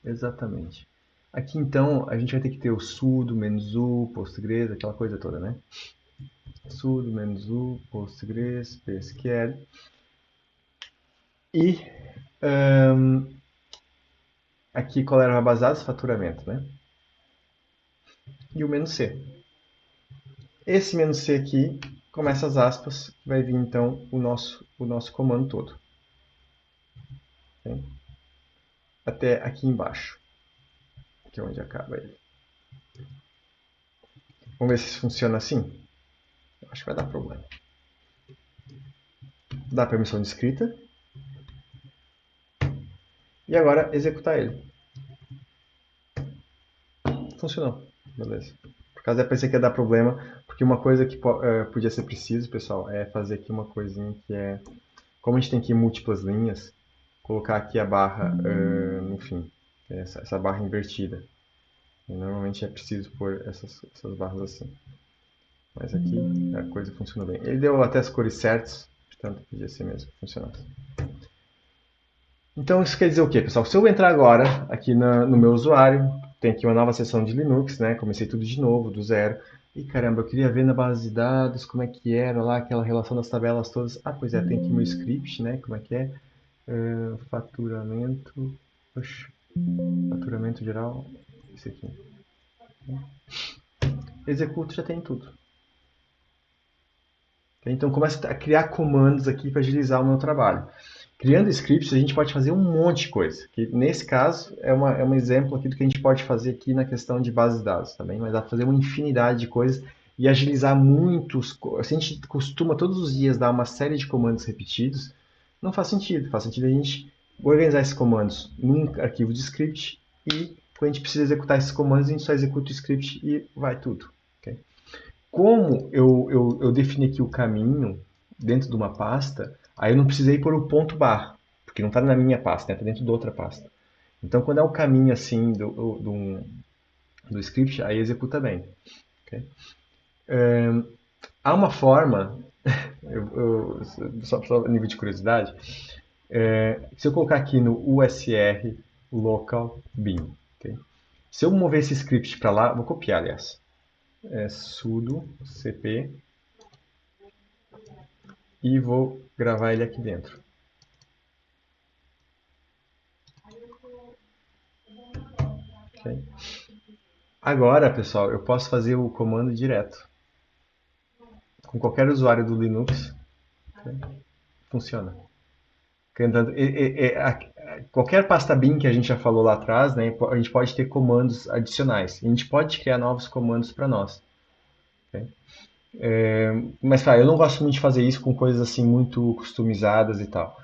exatamente. Aqui então a gente vai ter que ter o sudo, -u, Postgres, aquela coisa toda, né? Sudo, -u, Postgres, PSQL. E aqui qual era a base de dados? Faturamento, né? E o "-c". Esse "-c" aqui, começa as aspas, vai vir então o nosso comando todo. Okay? Até aqui embaixo, que é onde acaba ele. Vamos ver se isso funciona assim? Eu acho que vai dar problema. Dá permissão de escrita. E agora executar ele. Funcionou. Beleza. Por causa eu pensei que ia dar problema, porque uma coisa que podia ser preciso, pessoal, é fazer aqui uma coisinha que é... Como a gente tem aqui múltiplas linhas, colocar aqui a barra no fim. Essa barra invertida. E normalmente é preciso pôr essas barras assim. Mas aqui a coisa funcionou bem. Ele deu até as cores certas, portanto podia ser mesmo que funcionasse. Então isso quer dizer o quê, pessoal? Se eu entrar agora aqui no meu usuário, tem aqui uma nova seção de Linux, né? Comecei tudo de novo, do zero. E caramba, eu queria ver na base de dados como é que era lá, aquela relação das tabelas todas. Ah, pois é, tem aqui meu script, né? Como é que é? Faturamento. Oxe, faturamento geral. Esse aqui. Executo, já tem tudo. Então começa a criar comandos aqui para agilizar o meu trabalho. Criando scripts, a gente pode fazer um monte de coisa. Que nesse caso, é um exemplo aqui do que a gente pode fazer aqui na questão de bases de dados também, mas dá para fazer uma infinidade de coisas e agilizar muitos. Se a gente costuma todos os dias dar uma série de comandos repetidos, não faz sentido. Faz sentido a gente organizar esses comandos num arquivo de script e quando a gente precisa executar esses comandos, a gente só executa o script e vai tudo. Okay? Como eu defini aqui o caminho dentro de uma pasta, aí eu não precisei pôr o ponto barra, porque não está na minha pasta, está dentro de outra pasta. Então, quando é o caminho assim do script, aí executa bem. Okay? Há uma forma, só a nível de curiosidade, se eu colocar aqui no usr local bin, okay? Se eu mover esse script para lá, vou copiar, aliás, sudo cp e vou gravar ele aqui dentro. Okay. Agora, pessoal, eu posso fazer o comando direto. Com qualquer usuário do Linux, okay, funciona. Qualquer pasta bin que a gente já falou lá atrás, né, a gente pode ter comandos adicionais. A gente pode criar novos comandos para nós. Okay? Mas, claro, eu não gosto muito de fazer isso com coisas assim muito customizadas e tal.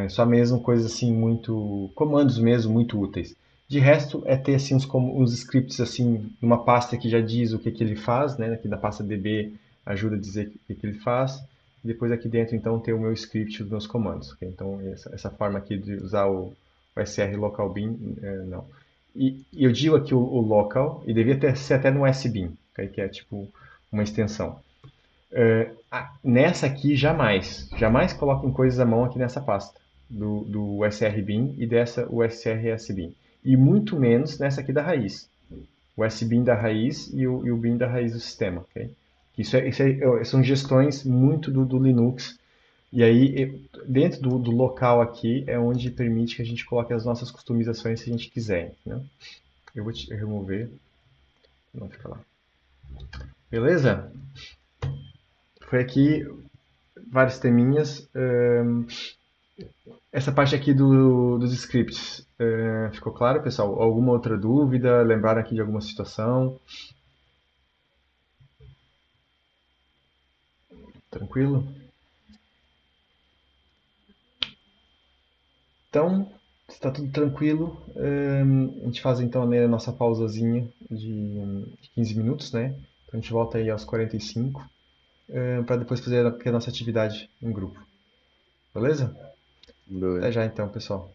Só mesmo coisas assim muito... comandos mesmo, muito úteis. De resto, é ter assim, uns scripts assim, numa pasta que já diz o que ele faz, né? Aqui da pasta db ajuda a dizer o que ele faz. e depois aqui dentro então ter o meu script dos meus comandos. Ok? Então essa forma aqui de usar o SR local bin, não. E eu digo aqui o local, e devia ser até no SBin, okay? Que é tipo uma extensão. Nessa aqui, jamais coloquem coisas à mão aqui nessa pasta do SRBin e dessa USRSBin. E muito menos nessa aqui da raiz. O SBin da raiz e o bin da raiz do sistema. Okay? São gestões muito do Linux. E aí, dentro do local aqui, é onde permite que a gente coloque as nossas customizações se a gente quiser. Né? Eu vou te remover. Não fica lá. Beleza? Foi aqui vários teminhas. Essa parte aqui dos scripts, ficou claro, pessoal? Alguma outra dúvida? Lembraram aqui de alguma situação? Tranquilo? Então, se está tudo tranquilo, a gente faz então a nossa pausazinha de 15 minutos, né? Então a gente volta aí aos 45, para depois fazer a nossa atividade em grupo. Beleza? Até Beleza. já então, pessoal.